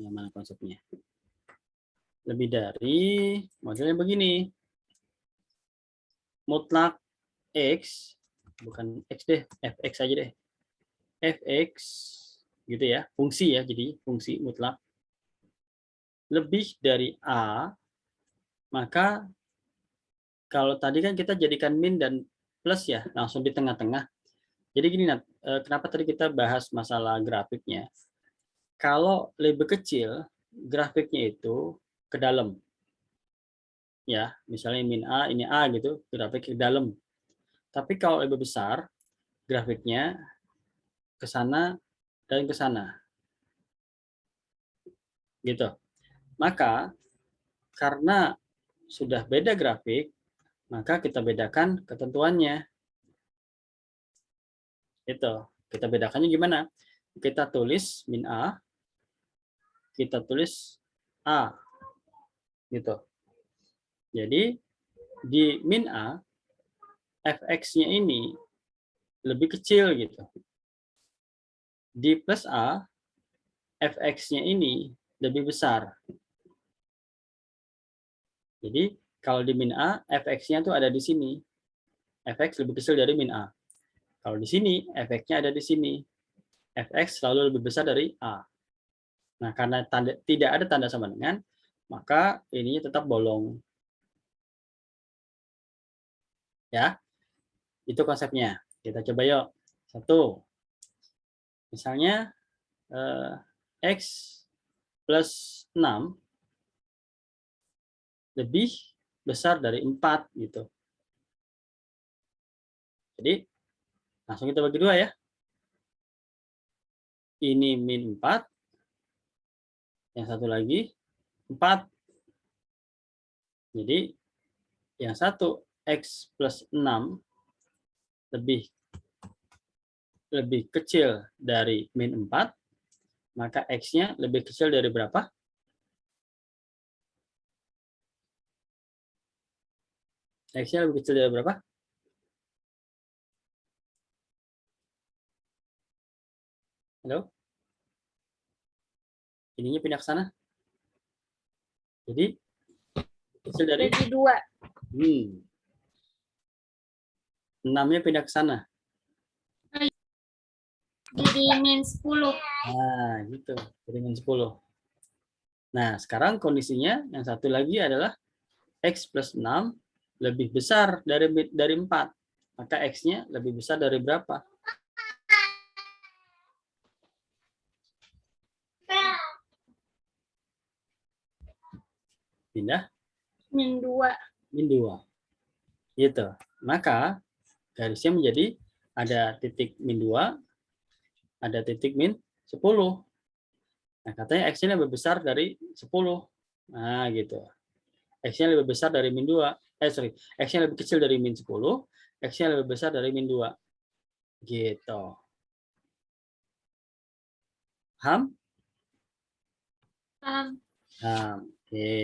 yang mana konsepnya? Lebih dari modelnya begini. Mutlak X, bukan X deh, fx aja deh. Fx gitu ya, fungsi ya, jadi fungsi mutlak lebih dari A, maka kalau tadi kan kita jadikan min dan plus ya, langsung di tengah-tengah. Jadi gini, Nat, kenapa tadi kita bahas masalah grafiknya? Kalau lebih kecil, grafiknya itu ke dalam. Ya, misalnya min A, ini A gitu, grafik ke dalam. Tapi kalau lebih besar, grafiknya ke sana dan ke sana. Gitu. Maka karena sudah beda grafik, maka kita bedakan ketentuannya. Itu. Kita bedakannya gimana? Kita tulis min A, kita tulis A. Gitu. Jadi di min A, fx-nya ini lebih kecil gitu. Di plus A, fx-nya ini lebih besar. Jadi kalau di min A, fx-nya tuh ada di sini. Fx lebih kecil dari min A. Kalau di sini, fx-nya ada di sini. Fx selalu lebih besar dari A. Nah, karena tidak ada tanda sama dengan, maka ininya tetap bolong. Ya, itu konsepnya. Kita coba yuk. Satu, misalnya x plus 6 lebih besar dari 4 gitu. Jadi, langsung kita bagi dua ya. Ini min 4, yang satu lagi 4. Jadi, yang satu x plus 6 lebih kecil dari min 4, maka x-nya lebih kecil dari berapa? X-nya lebih kecil dari berapa? Halo? Ininya pindah ke sana. Jadi, kecil dari? Bagi 2. 6-nya pindah ke sana. Jadi min 10. Nah, gitu. Jadi min 10. Nah, sekarang kondisinya yang satu lagi adalah x plus 6 lebih besar dari 4. Maka x-nya lebih besar dari berapa? Pindah? Min 2. Min 2. Gitu. Maka garisnya menjadi ada titik min 2, ada titik min 10. Nah, katanya x-nya lebih besar dari 10. Nah, gitu. X-nya lebih besar dari min 2. X-nya lebih kecil dari min 10, X-nya lebih besar dari min 2. Gitu. Paham? Paham. Nah, oke.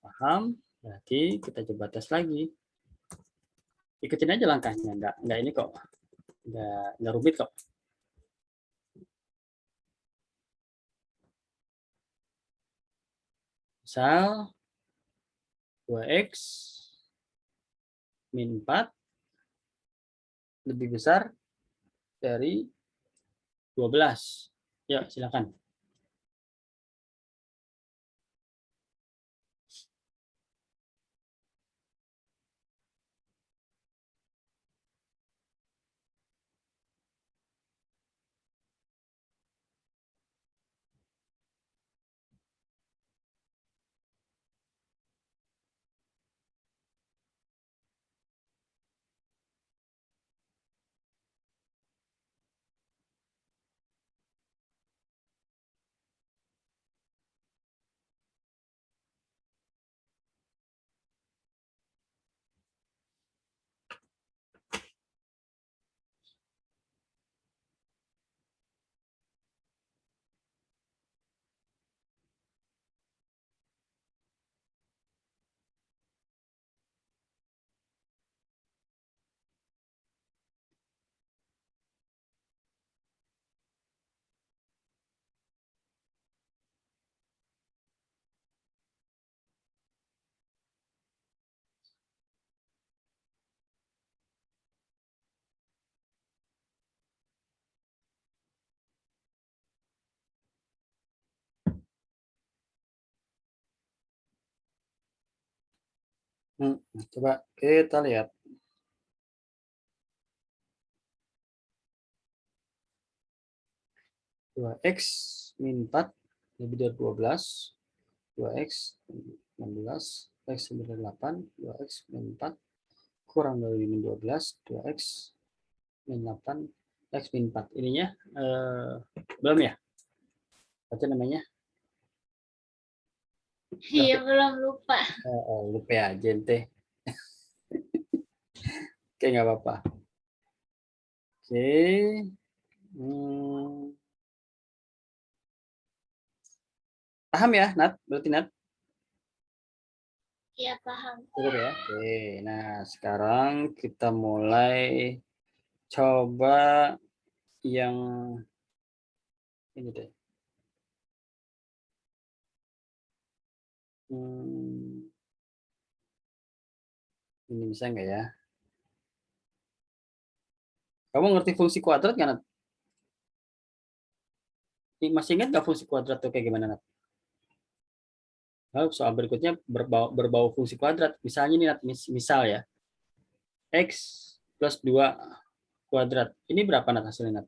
Paham? Berarti kita coba tes lagi. Ikutin aja langkahnya, enggak ini kok. Enggak rumit kok. Misal 2x min 4 lebih besar dari 12. Yuk, silakan. Coba kita lihat. 2x min 4 lebih dari 12. 2x 16, x lebih dari 8, 2x min 4 kurang dari min 12, 2x min 8, x min 4. Ininya belum ya? Baca namanya? Iya, belum lupa. Lupa aja ente. Oke, nggak apa-apa. Oke. Paham ya, Nat? Berarti Nat? Iya, paham. Cukup ya. Oke, nah sekarang kita mulai coba yang ini deh. Ini bisa nggak ya? Kamu ngerti fungsi kuadrat nggak, Nat? Masih ingat nggak fungsi kuadrat tuh kayak gimana, Nat? Nah, soal berikutnya berbau fungsi kuadrat. Misalnya nih, Nat, misal ya, X plus 2 kuadrat. Ini berapa, Nat, hasilnya, Nat?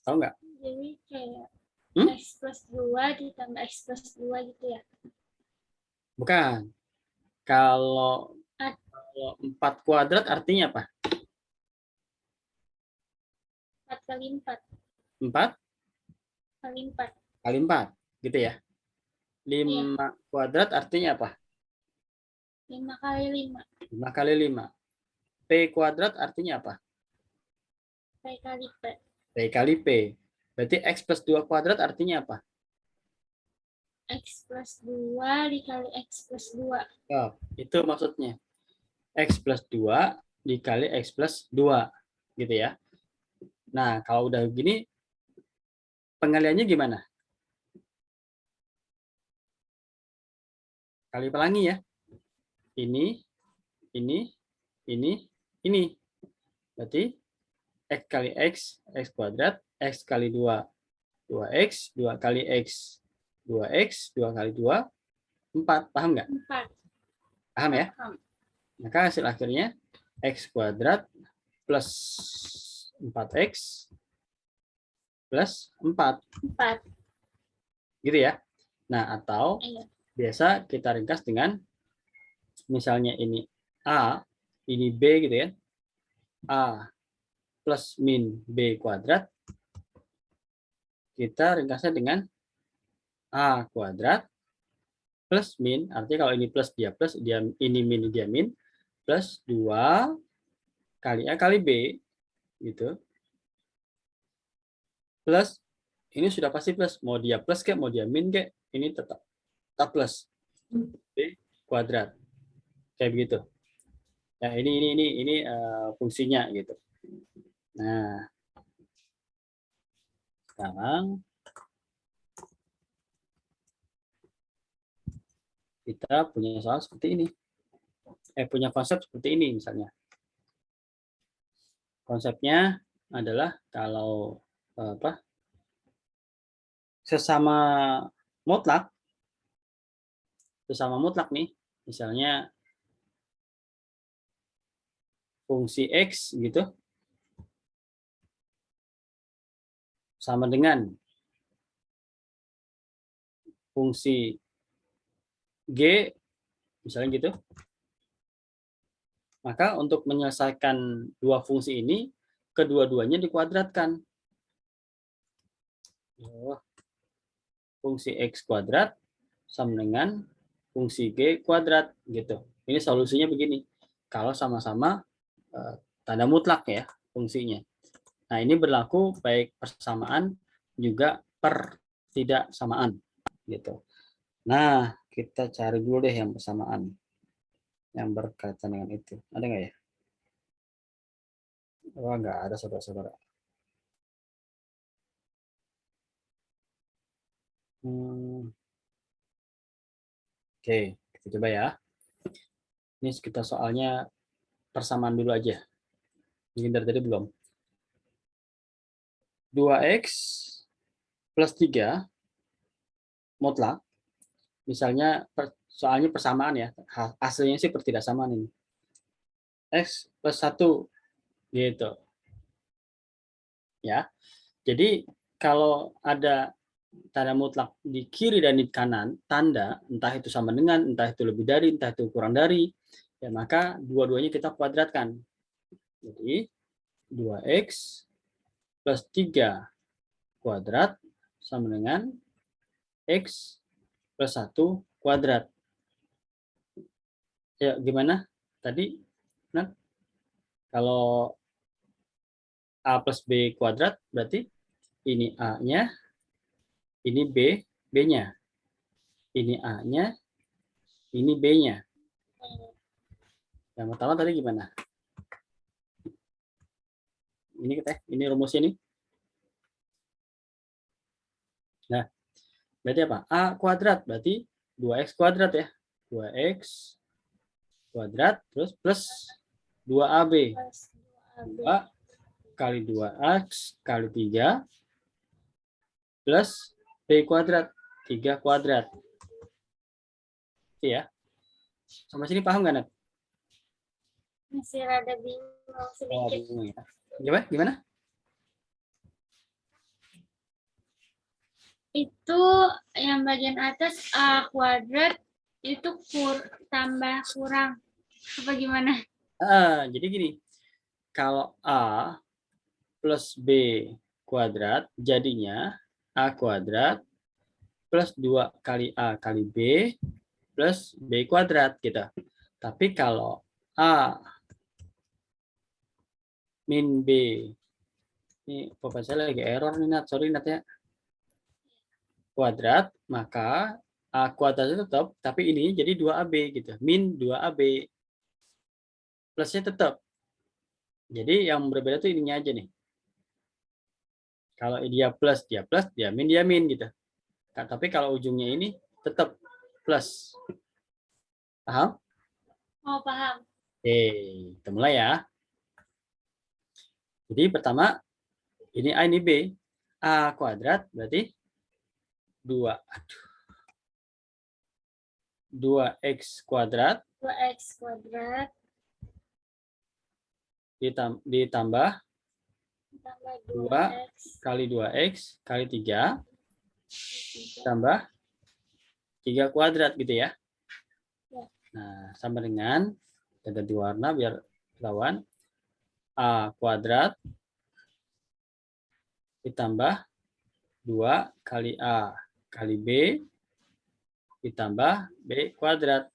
Tahu nggak? Jadi kayak Hmm? X plus 2 ditambah X plus 2 gitu ya. Bukan. Kalau Ah, 4 kuadrat artinya apa? 4 kali 4 4 kali 4. kali 4, gitu ya. Iya, 5 kuadrat artinya apa? 5 kali 5. 5 kali 5. P kuadrat artinya apa? P kali P. P kali P. Berarti X plus 2 kuadrat artinya apa? X plus 2 dikali X plus 2. Oh, itu maksudnya. X plus 2 dikali X plus 2. Gitu ya. Nah, kalau udah begini, pengaliannya gimana? Kali pelangi ya. Ini, ini, ini, ini. Berarti X kali X, X kuadrat, X kali 2, 2X, 2 kali X, 2X, 2 kali 2, 4. Paham nggak? 4. Paham ya? Paham. Maka hasil akhirnya X kuadrat plus 4X plus 4. 4. Gitu ya. Nah, atau Iya. biasa kita ringkas dengan misalnya ini A, ini B gitu ya. A plus min B kuadrat, kita ringkasnya dengan A kuadrat plus min, artinya kalau ini plus dia plus, dia ini min dia min, plus 2 kali A kali B, gitu. Plus, ini sudah pasti plus, mau dia plus kayak, mau dia min kayak, ini tetap plus. B kuadrat. Kayak begitu. Ya, ini fungsinya gitu. Nah, sekarang kita punya soal seperti ini. Punya konsep seperti ini misalnya. Konsepnya adalah kalau sesama mutlak nih, misalnya fungsi X gitu sama dengan fungsi G misalnya gitu. Maka untuk menyelesaikan dua fungsi ini, kedua-duanya dikuadratkan. Fungsi X kuadrat sama dengan fungsi G kuadrat gitu. Ini solusinya begini. Kalau sama-sama tanda mutlak ya fungsinya. Nah, ini berlaku baik persamaan juga per tidak samaan gitu. Nah, kita cari dulu deh yang persamaan yang berkaitan dengan itu. Ada nggak ya? Oh, nggak ada saudara-saudara. Oke, kita coba ya. Ini kita soalnya persamaan dulu aja. Mungkin dari tadi belum. 2X plus 3 mutlak. Misalnya soalnya persamaan ya. Hasilnya sih pertidaksamaan ini. X plus 1 gitu. Ya. Jadi kalau ada tanda mutlak di kiri dan di kanan, tanda entah itu sama dengan, entah itu lebih dari, entah itu kurang dari, ya maka dua-duanya kita kuadratkan. Jadi 2X plus 3 kuadrat sama dengan X plus 1 kuadrat. Ya, gimana? Tadi, nah, kalau A plus B kuadrat berarti Ini A-nya, ini B-nya. Ini A-nya, ini B-nya. Yang pertama tadi gimana? Ini rumusnya nih. Nah, berarti apa? A kuadrat, berarti 2x kuadrat ya. 2x kuadrat, terus plus 2AB. 2 kali 2x kali 3 plus B kuadrat, 3 kuadrat. Iya. Sampai sini paham nggak, Nat? Masih rada bingung sedikit. Bingung ya. Gimana? Itu yang bagian atas A kuadrat itu tambah kurang. Apa gimana? Jadi gini, kalau A plus B kuadrat jadinya A kuadrat plus 2 kali A kali B plus B kuadrat gitu. Tapi kalau A min B, ini papa saya lagi error nih, Nat. Sorry, Nat ya. Kuadrat, maka A kuadrat itu tetap, tapi ini jadi 2AB gitu. Min 2AB. Plusnya tetap. Jadi yang berbeda tuh ininya aja nih. Kalau dia plus, dia min gitu. Nah, tapi kalau ujungnya ini tetap plus. Paham? Oh, paham. Oke, kita mulai ya. Jadi pertama, ini A, ini B. A kuadrat berarti 2x kuadrat 2x kuadrat ditambah tambah 2 2x kali 2x kali 3 tambah 3 kuadrat gitu ya. Nah, sama dengan kita ganti warna biar ketahuan. A kuadrat ditambah 2 kali A kali B ditambah B kuadrat.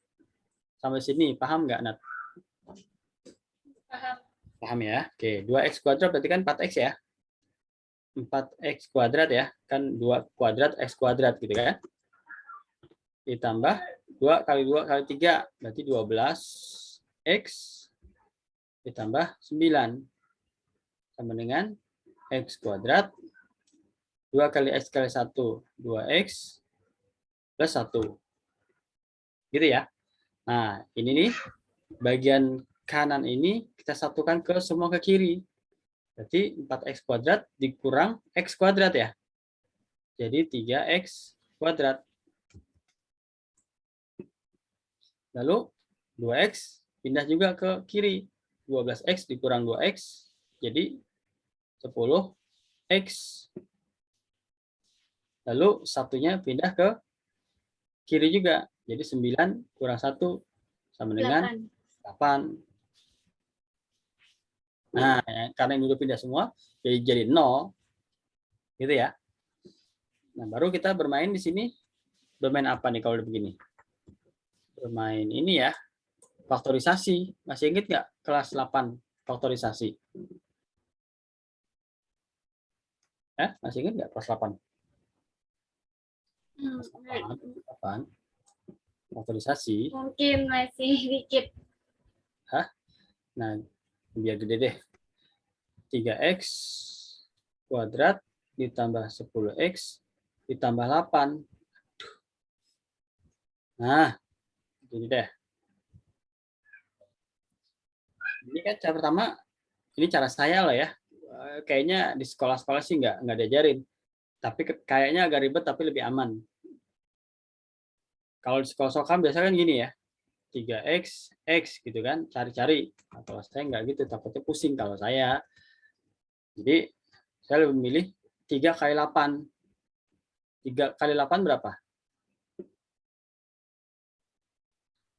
Sampai sini paham nggak, Nat? paham. Paham ya? Oke, 2x kuadrat berarti kan 4x ya. 4x kuadrat ya. Kan 2 kuadrat x kuadrat gitu kan. Ditambah 2 kali 2 kali 3 berarti 12x ditambah 9 sama dengan x kuadrat 2 kali x kali 1 2x plus 1 gitu ya. Nah ini nih bagian kanan ini kita satukan ke semua ke kiri, berarti 4x kuadrat dikurang x kuadrat ya, jadi 3x kuadrat. Lalu 2x pindah juga ke kiri, 12x dikurang 2x jadi 10x. Lalu satunya pindah ke kiri juga, jadi 9 kurang 1 sama dengan 8. Nah, karena ini udah pindah semua, jadi 0. Gitu ya. Nah, baru kita bermain di sini. Bermain apa nih kalau udah begini? Bermain ini ya, faktorisasi. Masih ingat nggak kelas 8 faktorisasi? Masih ingat nggak kelas 8? Kelas 8 faktorisasi. Mungkin masih dikit. Nah, biar gede deh. 3x kuadrat ditambah 10x ditambah 8. Nah, ini deh. Ini kan cara pertama, ini cara saya lah ya. Kayaknya di sekolah-sekolah sih nggak diajarin. Tapi kayaknya agak ribet tapi lebih aman. Kalau di sekolah kan biasanya kan gini ya. 3x, x gitu kan, cari-cari. Nah, kalau saya nggak gitu, takutnya pusing kalau saya. Jadi, saya lebih memilih 3 kali 8. 3 kali 8 berapa?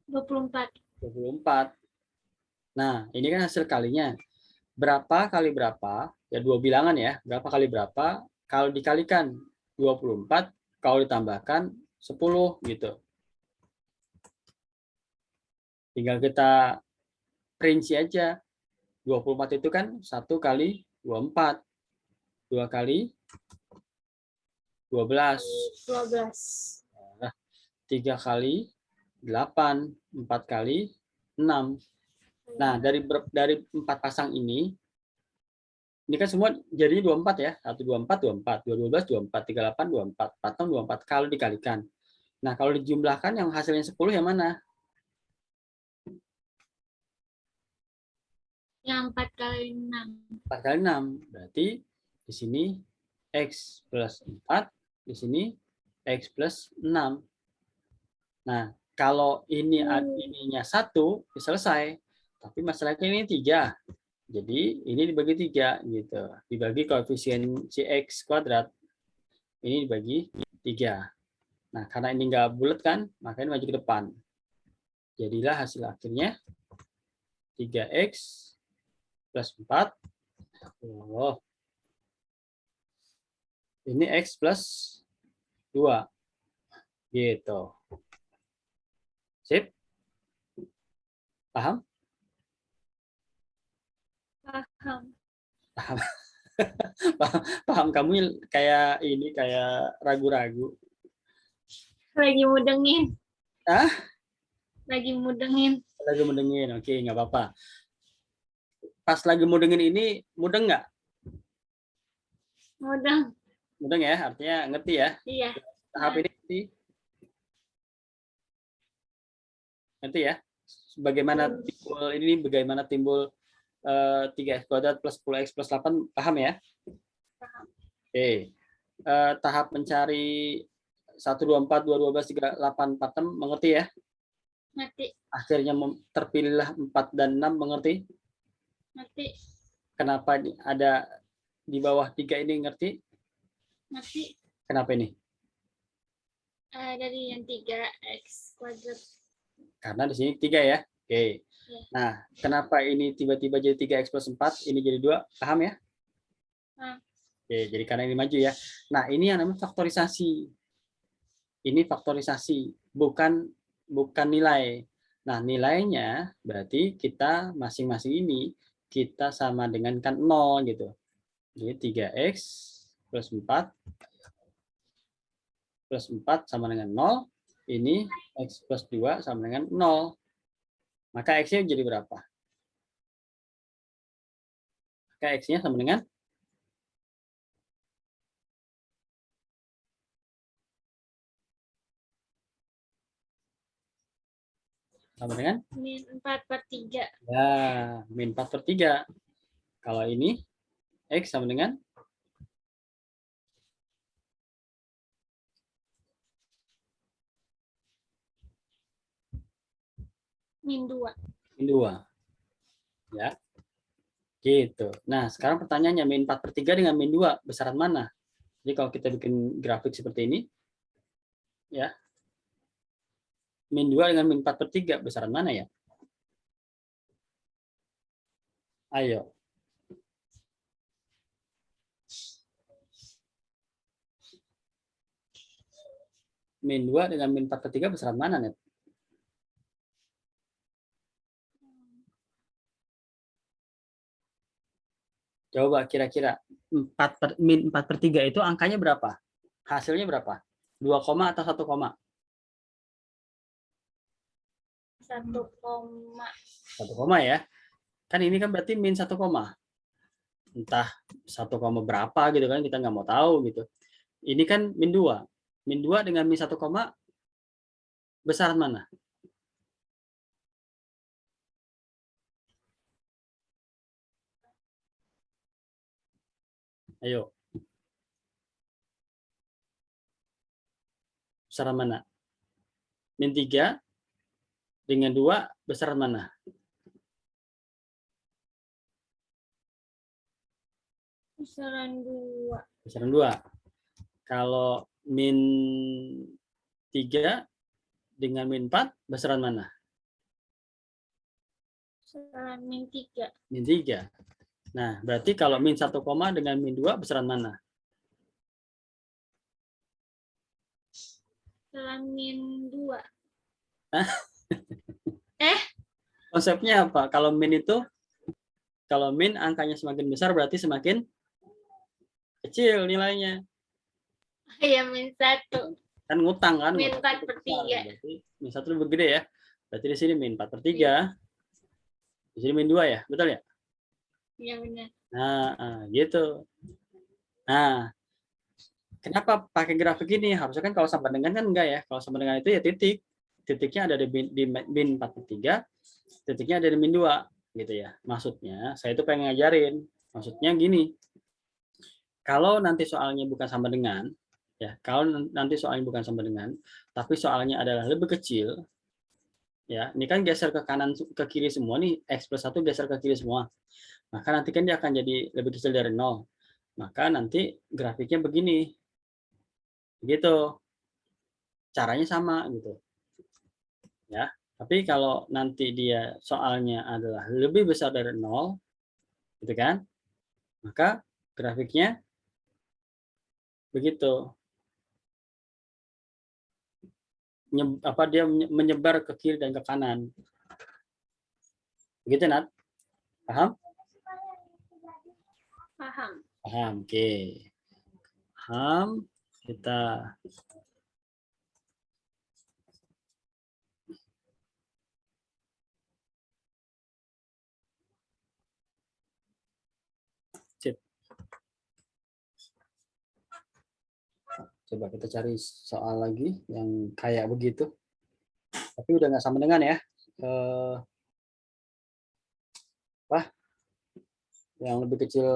24. 24. Nah, ini kan hasil kalinya. Berapa kali berapa? Ya dua bilangan ya. Berapa kali berapa? Kalau dikalikan 24, kalau ditambahkan 10 gitu. Tinggal kita perinci aja. 24 itu kan 1 kali 24. 2 kali 12. 12. 3 kali 8. 4 kali 6. Nah, dari 4 pasang ini kan semua jadinya 24 ya. 1, 24, 24. 2, 12, 24. 3, 8, 24. 4, 6, 24. Kalau dikalikan. Nah, kalau dijumlahkan yang hasilnya 10 yang mana? Yang 4 kali 6. 4 kali 6. Berarti di sini X plus 4. Di sini X plus 6. Nah, kalau ininya 1, selesai. Tapi masalahnya ini 3. Jadi ini dibagi 3 gitu. Dibagi koefisien si X kuadrat. Ini dibagi 3. Nah, karena ini nggak bulat kan, makanya maju ke depan. Jadilah hasil akhirnya 3X plus 4. Oh, ini X plus 2. Gitu. Sip? Paham? Paham. Paham. Paham kamu kayak ini, kayak ragu-ragu. Lagi mudengin. Ah? Lagi mudengin. Lagi mudengin. Oke, nggak apa-apa. Pas lagi mudengin ini, mudeng nggak? Mudeng. Mudeng ya, artinya ngerti ya? Iya. Tahap ini ngerti? Ngerti ya? Bagaimana timbul 3x kuadrat plus 10x plus 8, paham ya? Paham. Oke. Tahap mencari 1, 2, 4, 2, 12, 3, 8, 4, 6, mengerti ya? Ngerti. Akhirnya terpilihlah 4 dan 6, mengerti? Ngerti. Kenapa ada di bawah 3 ini, ngerti? Ngerti. Kenapa ini? Dari yang 3x kuadrat. Karena di sini 3 ya. Oke. Nah, kenapa ini tiba-tiba jadi 3x plus 4, ini jadi 2, paham ya? Paham. Oke, jadi karena ini maju ya. Nah, ini yang namanya faktorisasi. Ini faktorisasi, bukan nilai. Nah, nilainya berarti kita masing-masing ini kita sama dengan kan 0 gitu. Jadi 3x plus 4 sama dengan 0. Ini x plus 2 sama dengan 0. Maka x-nya jadi berapa? Maka x-nya sama dengan min 4/3. Ya, min 4/3. Kalau ini x sama dengan min 2. min 2. Ya. Gitu. Nah, sekarang pertanyaannya, min 4/3 dengan min 2, besaran mana? Jadi kalau kita bikin grafik seperti ini, ya, min 2 dengan min 4/3, besaran mana ya? Ayo. Min 2 dengan min 4/3, besaran mana, Net? Coba kira-kira min 4/3 itu angkanya berapa? Hasilnya berapa? 2 koma atau 1 koma? 1 koma. 1 koma ya. Kan ini kan berarti min 1 koma. Entah 1 koma berapa gitu kan, kita nggak mau tahu gitu. Ini kan min 2. Min 2 dengan min 1 koma, besaran mana? Ayo. Besaran mana? Min 3 dengan 2, besaran mana? Besaran 2. Besaran 2. Kalau min 3 dengan min 4, besaran mana? Besaran min 3. Min 3. Nah, berarti kalau min 1 koma dengan min 2, besaran mana? Besaran min 2. Konsepnya apa? Kalau min angkanya semakin besar berarti semakin kecil nilainya. Ya, -1. Kan ngutang kan. -4/3. Berarti min 1 lebih gede ya. Berarti di sini min 4/3. Di sini min 2 ya, betul ya? Iya, benar. Nah, gitu. Nah, kenapa pakai grafik ini? Harusnya kan kalau sama dengan kan enggak ya. Kalau sama dengan itu ya titik. Titiknya ada di min 4/3, titiknya ada di min 2 gitu ya. Maksudnya, saya itu pengen ngajarin. Maksudnya gini. Kalau nanti soalnya bukan sama dengan, ya, kalau nanti soalnya bukan sama dengan, tapi soalnya adalah lebih kecil, ya, ini kan geser ke kanan ke kiri semua nih, x+1 geser ke kiri semua. Maka nanti kan dia akan jadi lebih kecil dari 0. Maka nanti grafiknya begini. Gitu. Caranya sama gitu. Ya. Tapi kalau nanti dia soalnya adalah lebih besar dari 0, gitu kan? Maka grafiknya begitu. Dia menyebar ke kiri dan ke kanan. Begitu, Nat? Paham? Paham. Paham, oke. Paham. Kita sip. Coba kita cari soal lagi yang kayak begitu. Tapi udah nggak sama dengan ya. Yang lebih kecil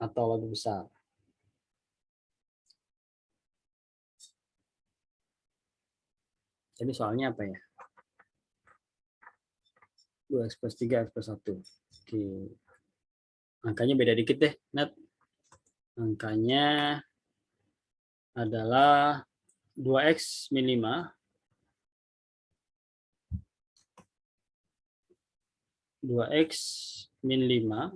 atau lebih besar. Jadi soalnya apa ya? 2x+3 x+1. Oke. Angkanya beda dikit deh, Nat. Angkanya adalah 2x min 5. 2x min 5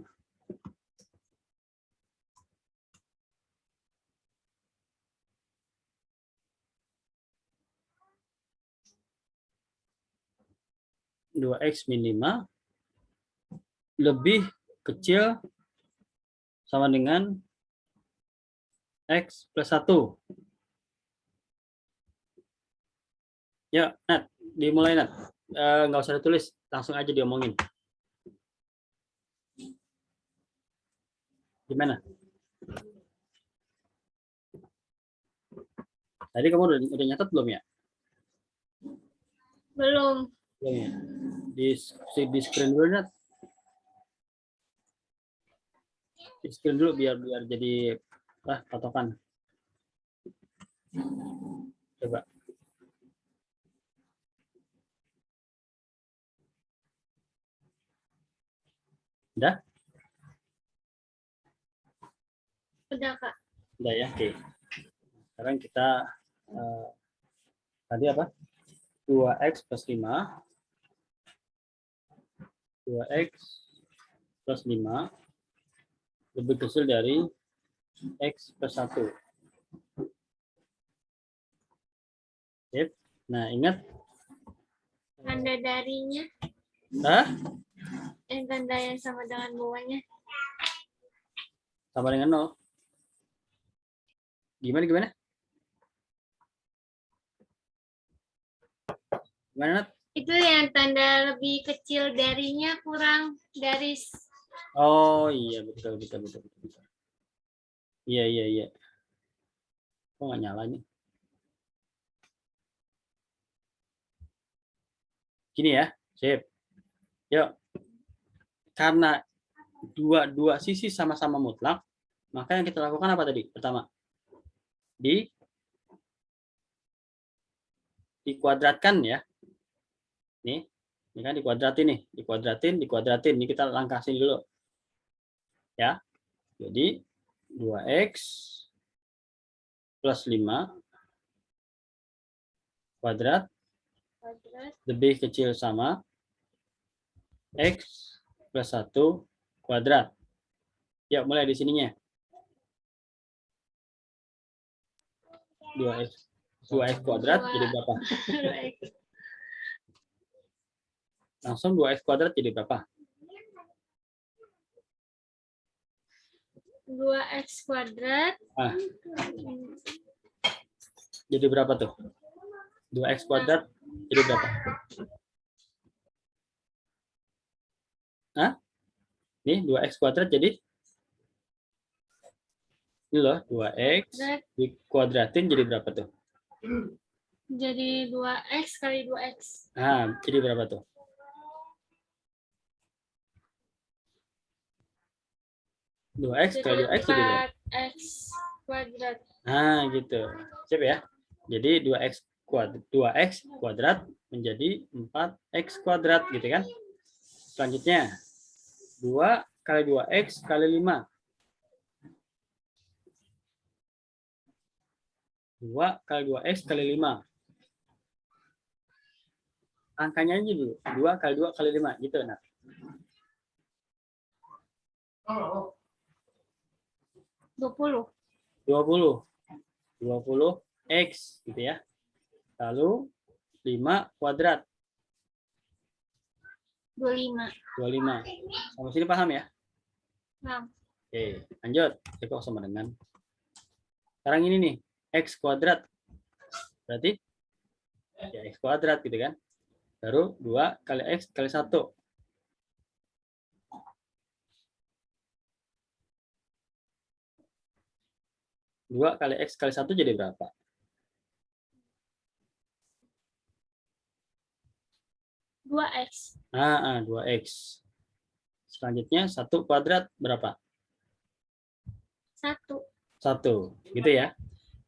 2x min 5 lebih kecil sama dengan x+1. Ya, Nat, dimulai, Nat. Nggak usah ditulis, langsung aja diomongin. Gimana? Tadi kamu udah nyatet belum ya? Belum. Belum ya? Di screen dulu, Nat. Di screen dulu biar jadi patokan. Coba. Udah? Udah, Kak. Udah ya, oke. Sekarang kita tadi apa? 2x plus 5. 2x plus 5 lebih kecil dari x plus 1. Sip. Nah, ingat. Tanda darinya. Hah? Tanda yang sama dengan bawahnya. Sama dengan 0. Gimana? Gimana, Nat? Itu yang tanda lebih kecil darinya kurang dari. Oh iya, betul. Iya. Kok nggak nyala nih? Gini ya, sip. Yuk. Karena dua sisi sama-sama mutlak, maka yang kita lakukan apa tadi? Pertama, dikuadratkan ya. Ini kan dikuadratin nih, dikuadratin. Ini kita langkasin dulu. Ya. Jadi 2x plus 5 kuadrat lebih kecil sama x plus 1 kuadrat. Ya, mulai di sininya. 2x kuadrat jadi berapa? Langsung 2x kuadrat jadi berapa? 2x kuadrat. Ah, jadi berapa tuh? 2x kuadrat jadi berapa? Hah? Nih 2x kuadrat jadi ini loh 2x dikuadratin jadi berapa tuh? Jadi 2x kali 2x. Nah, jadi berapa tuh? Dua x kali 2x jadi berapa? 4x kuadrat. Nah, gitu. Siap ya? Jadi 2x kuadrat menjadi 4x kuadrat gitu kan? Selanjutnya 2 kali 2x kali 5. 2 kali 2x kali 5. Angkanya aja dulu. 2 kali 2 kali 5 gitu nah. 20. 20 x gitu ya. Lalu 5 kuadrat 25. 25. Sampai sini paham ya? Paham. Oke, lanjut. Cukup sama dengan sekarang ini nih, x kuadrat. Berarti ya x kuadrat gitu kan. Baru 2 kali x kali 1. 2 kali x kali 1 jadi berapa? 2x. 2x. Selanjutnya 1 kuadrat berapa? 1. 1. Gitu ya.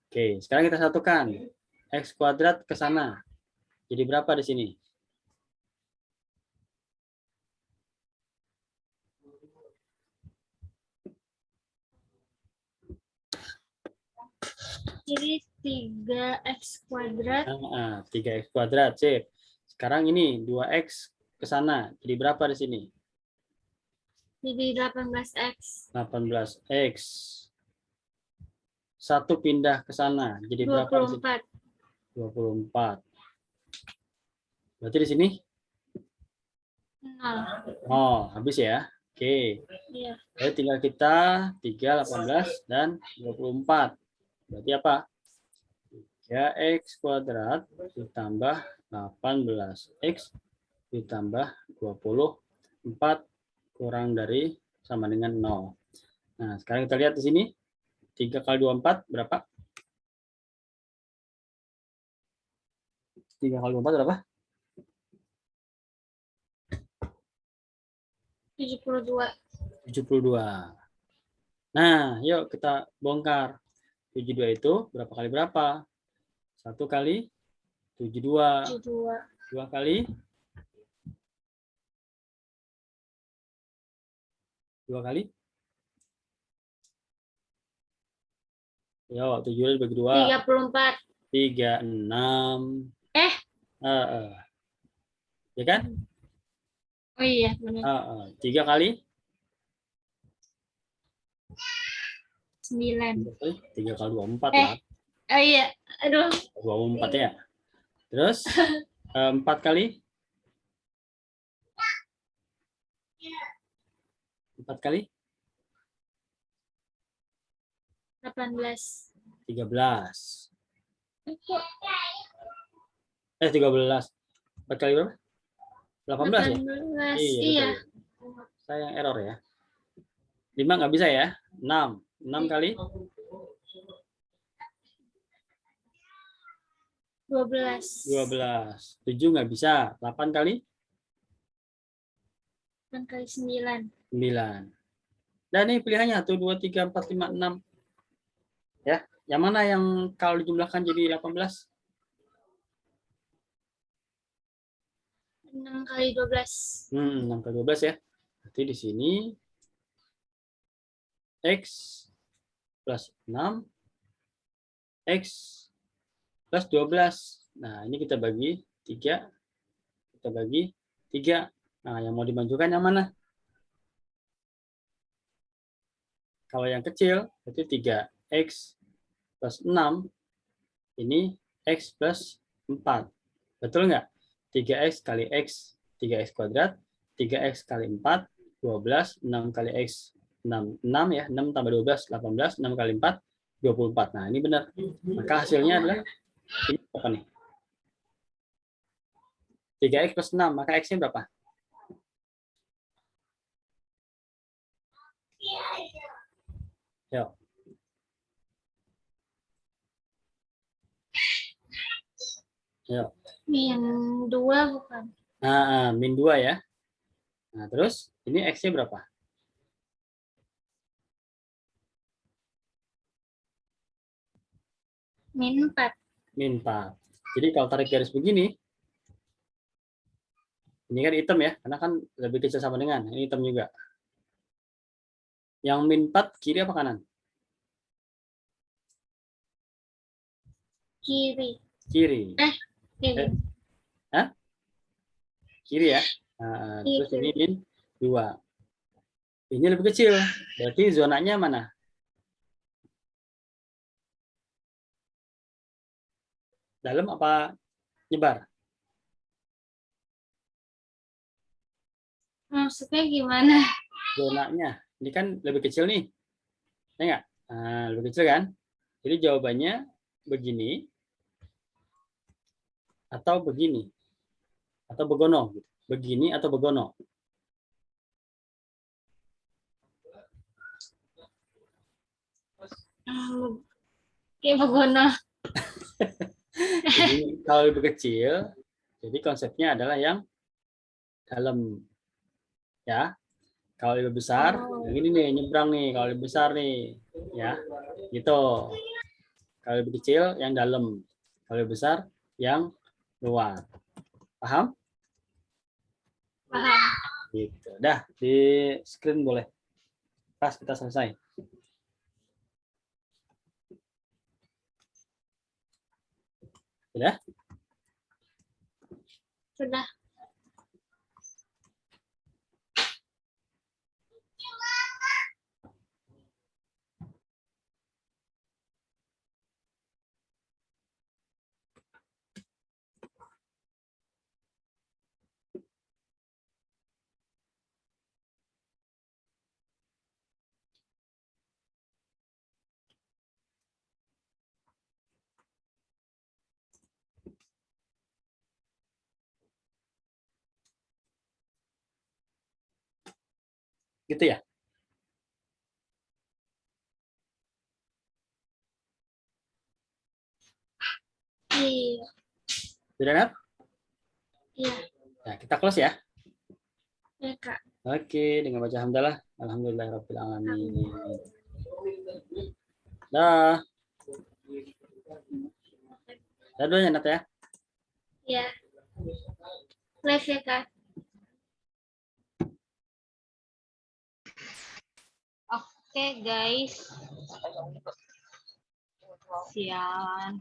Oke, sekarang kita satukan. X kuadrat ke sana. Jadi berapa di sini? Jadi 3x kuadrat. 3x kuadrat, sip. Sekarang ini 2x ke sana. Jadi berapa di sini? Jadi 18x. 18x. 1 pindah ke sana. Jadi berapa di sini? 24. 24. Berarti di sini? 0. Oh, habis ya. Oke. Iya. Jadi tinggal kita 3, 18, dan 24. Berarti apa? 3x kuadrat ditambah 18x ditambah 24 kurang dari sama dengan 0. Nah, sekarang kita lihat di sini. 3 kali 24 berapa? 3 kali 24 berapa? 72. 72. Nah, yuk kita bongkar. 72 itu berapa kali berapa? 1 kali 72. 2 kali 2 kali. Yo, 7 dibagi 2. 34. 36. Ya kan? Oh iya, benar. 3 kali 9. 3 kali 24 lah. Oh iya, aduh. 24 ya. Terus 4 kali 4 kali 18. 13. 13. 4 kali berapa? 18 ya? 18. Iya. Iya. Saya yang error ya. 5 nggak bisa ya? 6. 6 kali 12. 12. 7 nggak bisa. 8 kali 8 kali 9. 9. Dan ini pilihannya 1, 2, 3, 4, 5, 6. Ya, yang mana yang kalau dijumlahkan jadi 18? 6 kali 12. 6 kali 12 ya. Berarti di sini X plus 6, X plus 12. Nah, ini kita bagi 3. Kita bagi 3. Nah, yang mau dimajukan yang mana? Kalau yang kecil, berarti 3X plus 6. Ini X plus 4. Betul nggak? 3X kali X, 3X kuadrat. 3X kali 4, 12. 6 kali X, 6 ya, 6 tambah 12, 18, 6 kali 4, 24. Nah, ini benar. Maka hasilnya adalah ini apa nih? 3x plus 6, maka x-nya berapa? Yuk. Yuk. Min 2 bukan? Nah, min 2 ya. Nah, terus ini x-nya berapa? Min 4. Min 4. Jadi kalau tarik garis begini, ini kan hitam ya, karena kan lebih kecil sama dengan. Ini hitam juga. Yang min 4 kiri apa kanan? Kiri. Kiri. Kiri. Hah? Kiri ya. Nah, terus ini min 2. Ini lebih kecil. Berarti zonanya mana? Dalam apa nyebar? Maksudnya gimana? Zonanya. Ini kan lebih kecil nih. Ya nggak? Nah, lebih kecil kan? Jadi jawabannya begini atau begini. Atau begono. Begini atau begono. Kayak begono. Jadi kalau lebih kecil, jadi konsepnya adalah yang dalam. Ya. Kalau lebih besar, yang ini nih nyebrang nih. Kalau lebih besar nih, ya, gitu. Kalau lebih kecil, yang dalam. Kalau lebih besar, yang luar. Paham? Paham. Gitu. Dah di screen boleh. Pas kita selesai. Sudah? Sudah. Gitu ya? Iya. Sudah, Nat? Iya. Nah, kita close ya. Ya, Kak. Oke, dengan baca hamdalah. Alhamdulillahirabbil alamin. Dah. Dah dulu ya, Nat ya. Ya. Live ya, Kak. Oke, guys. Sialan.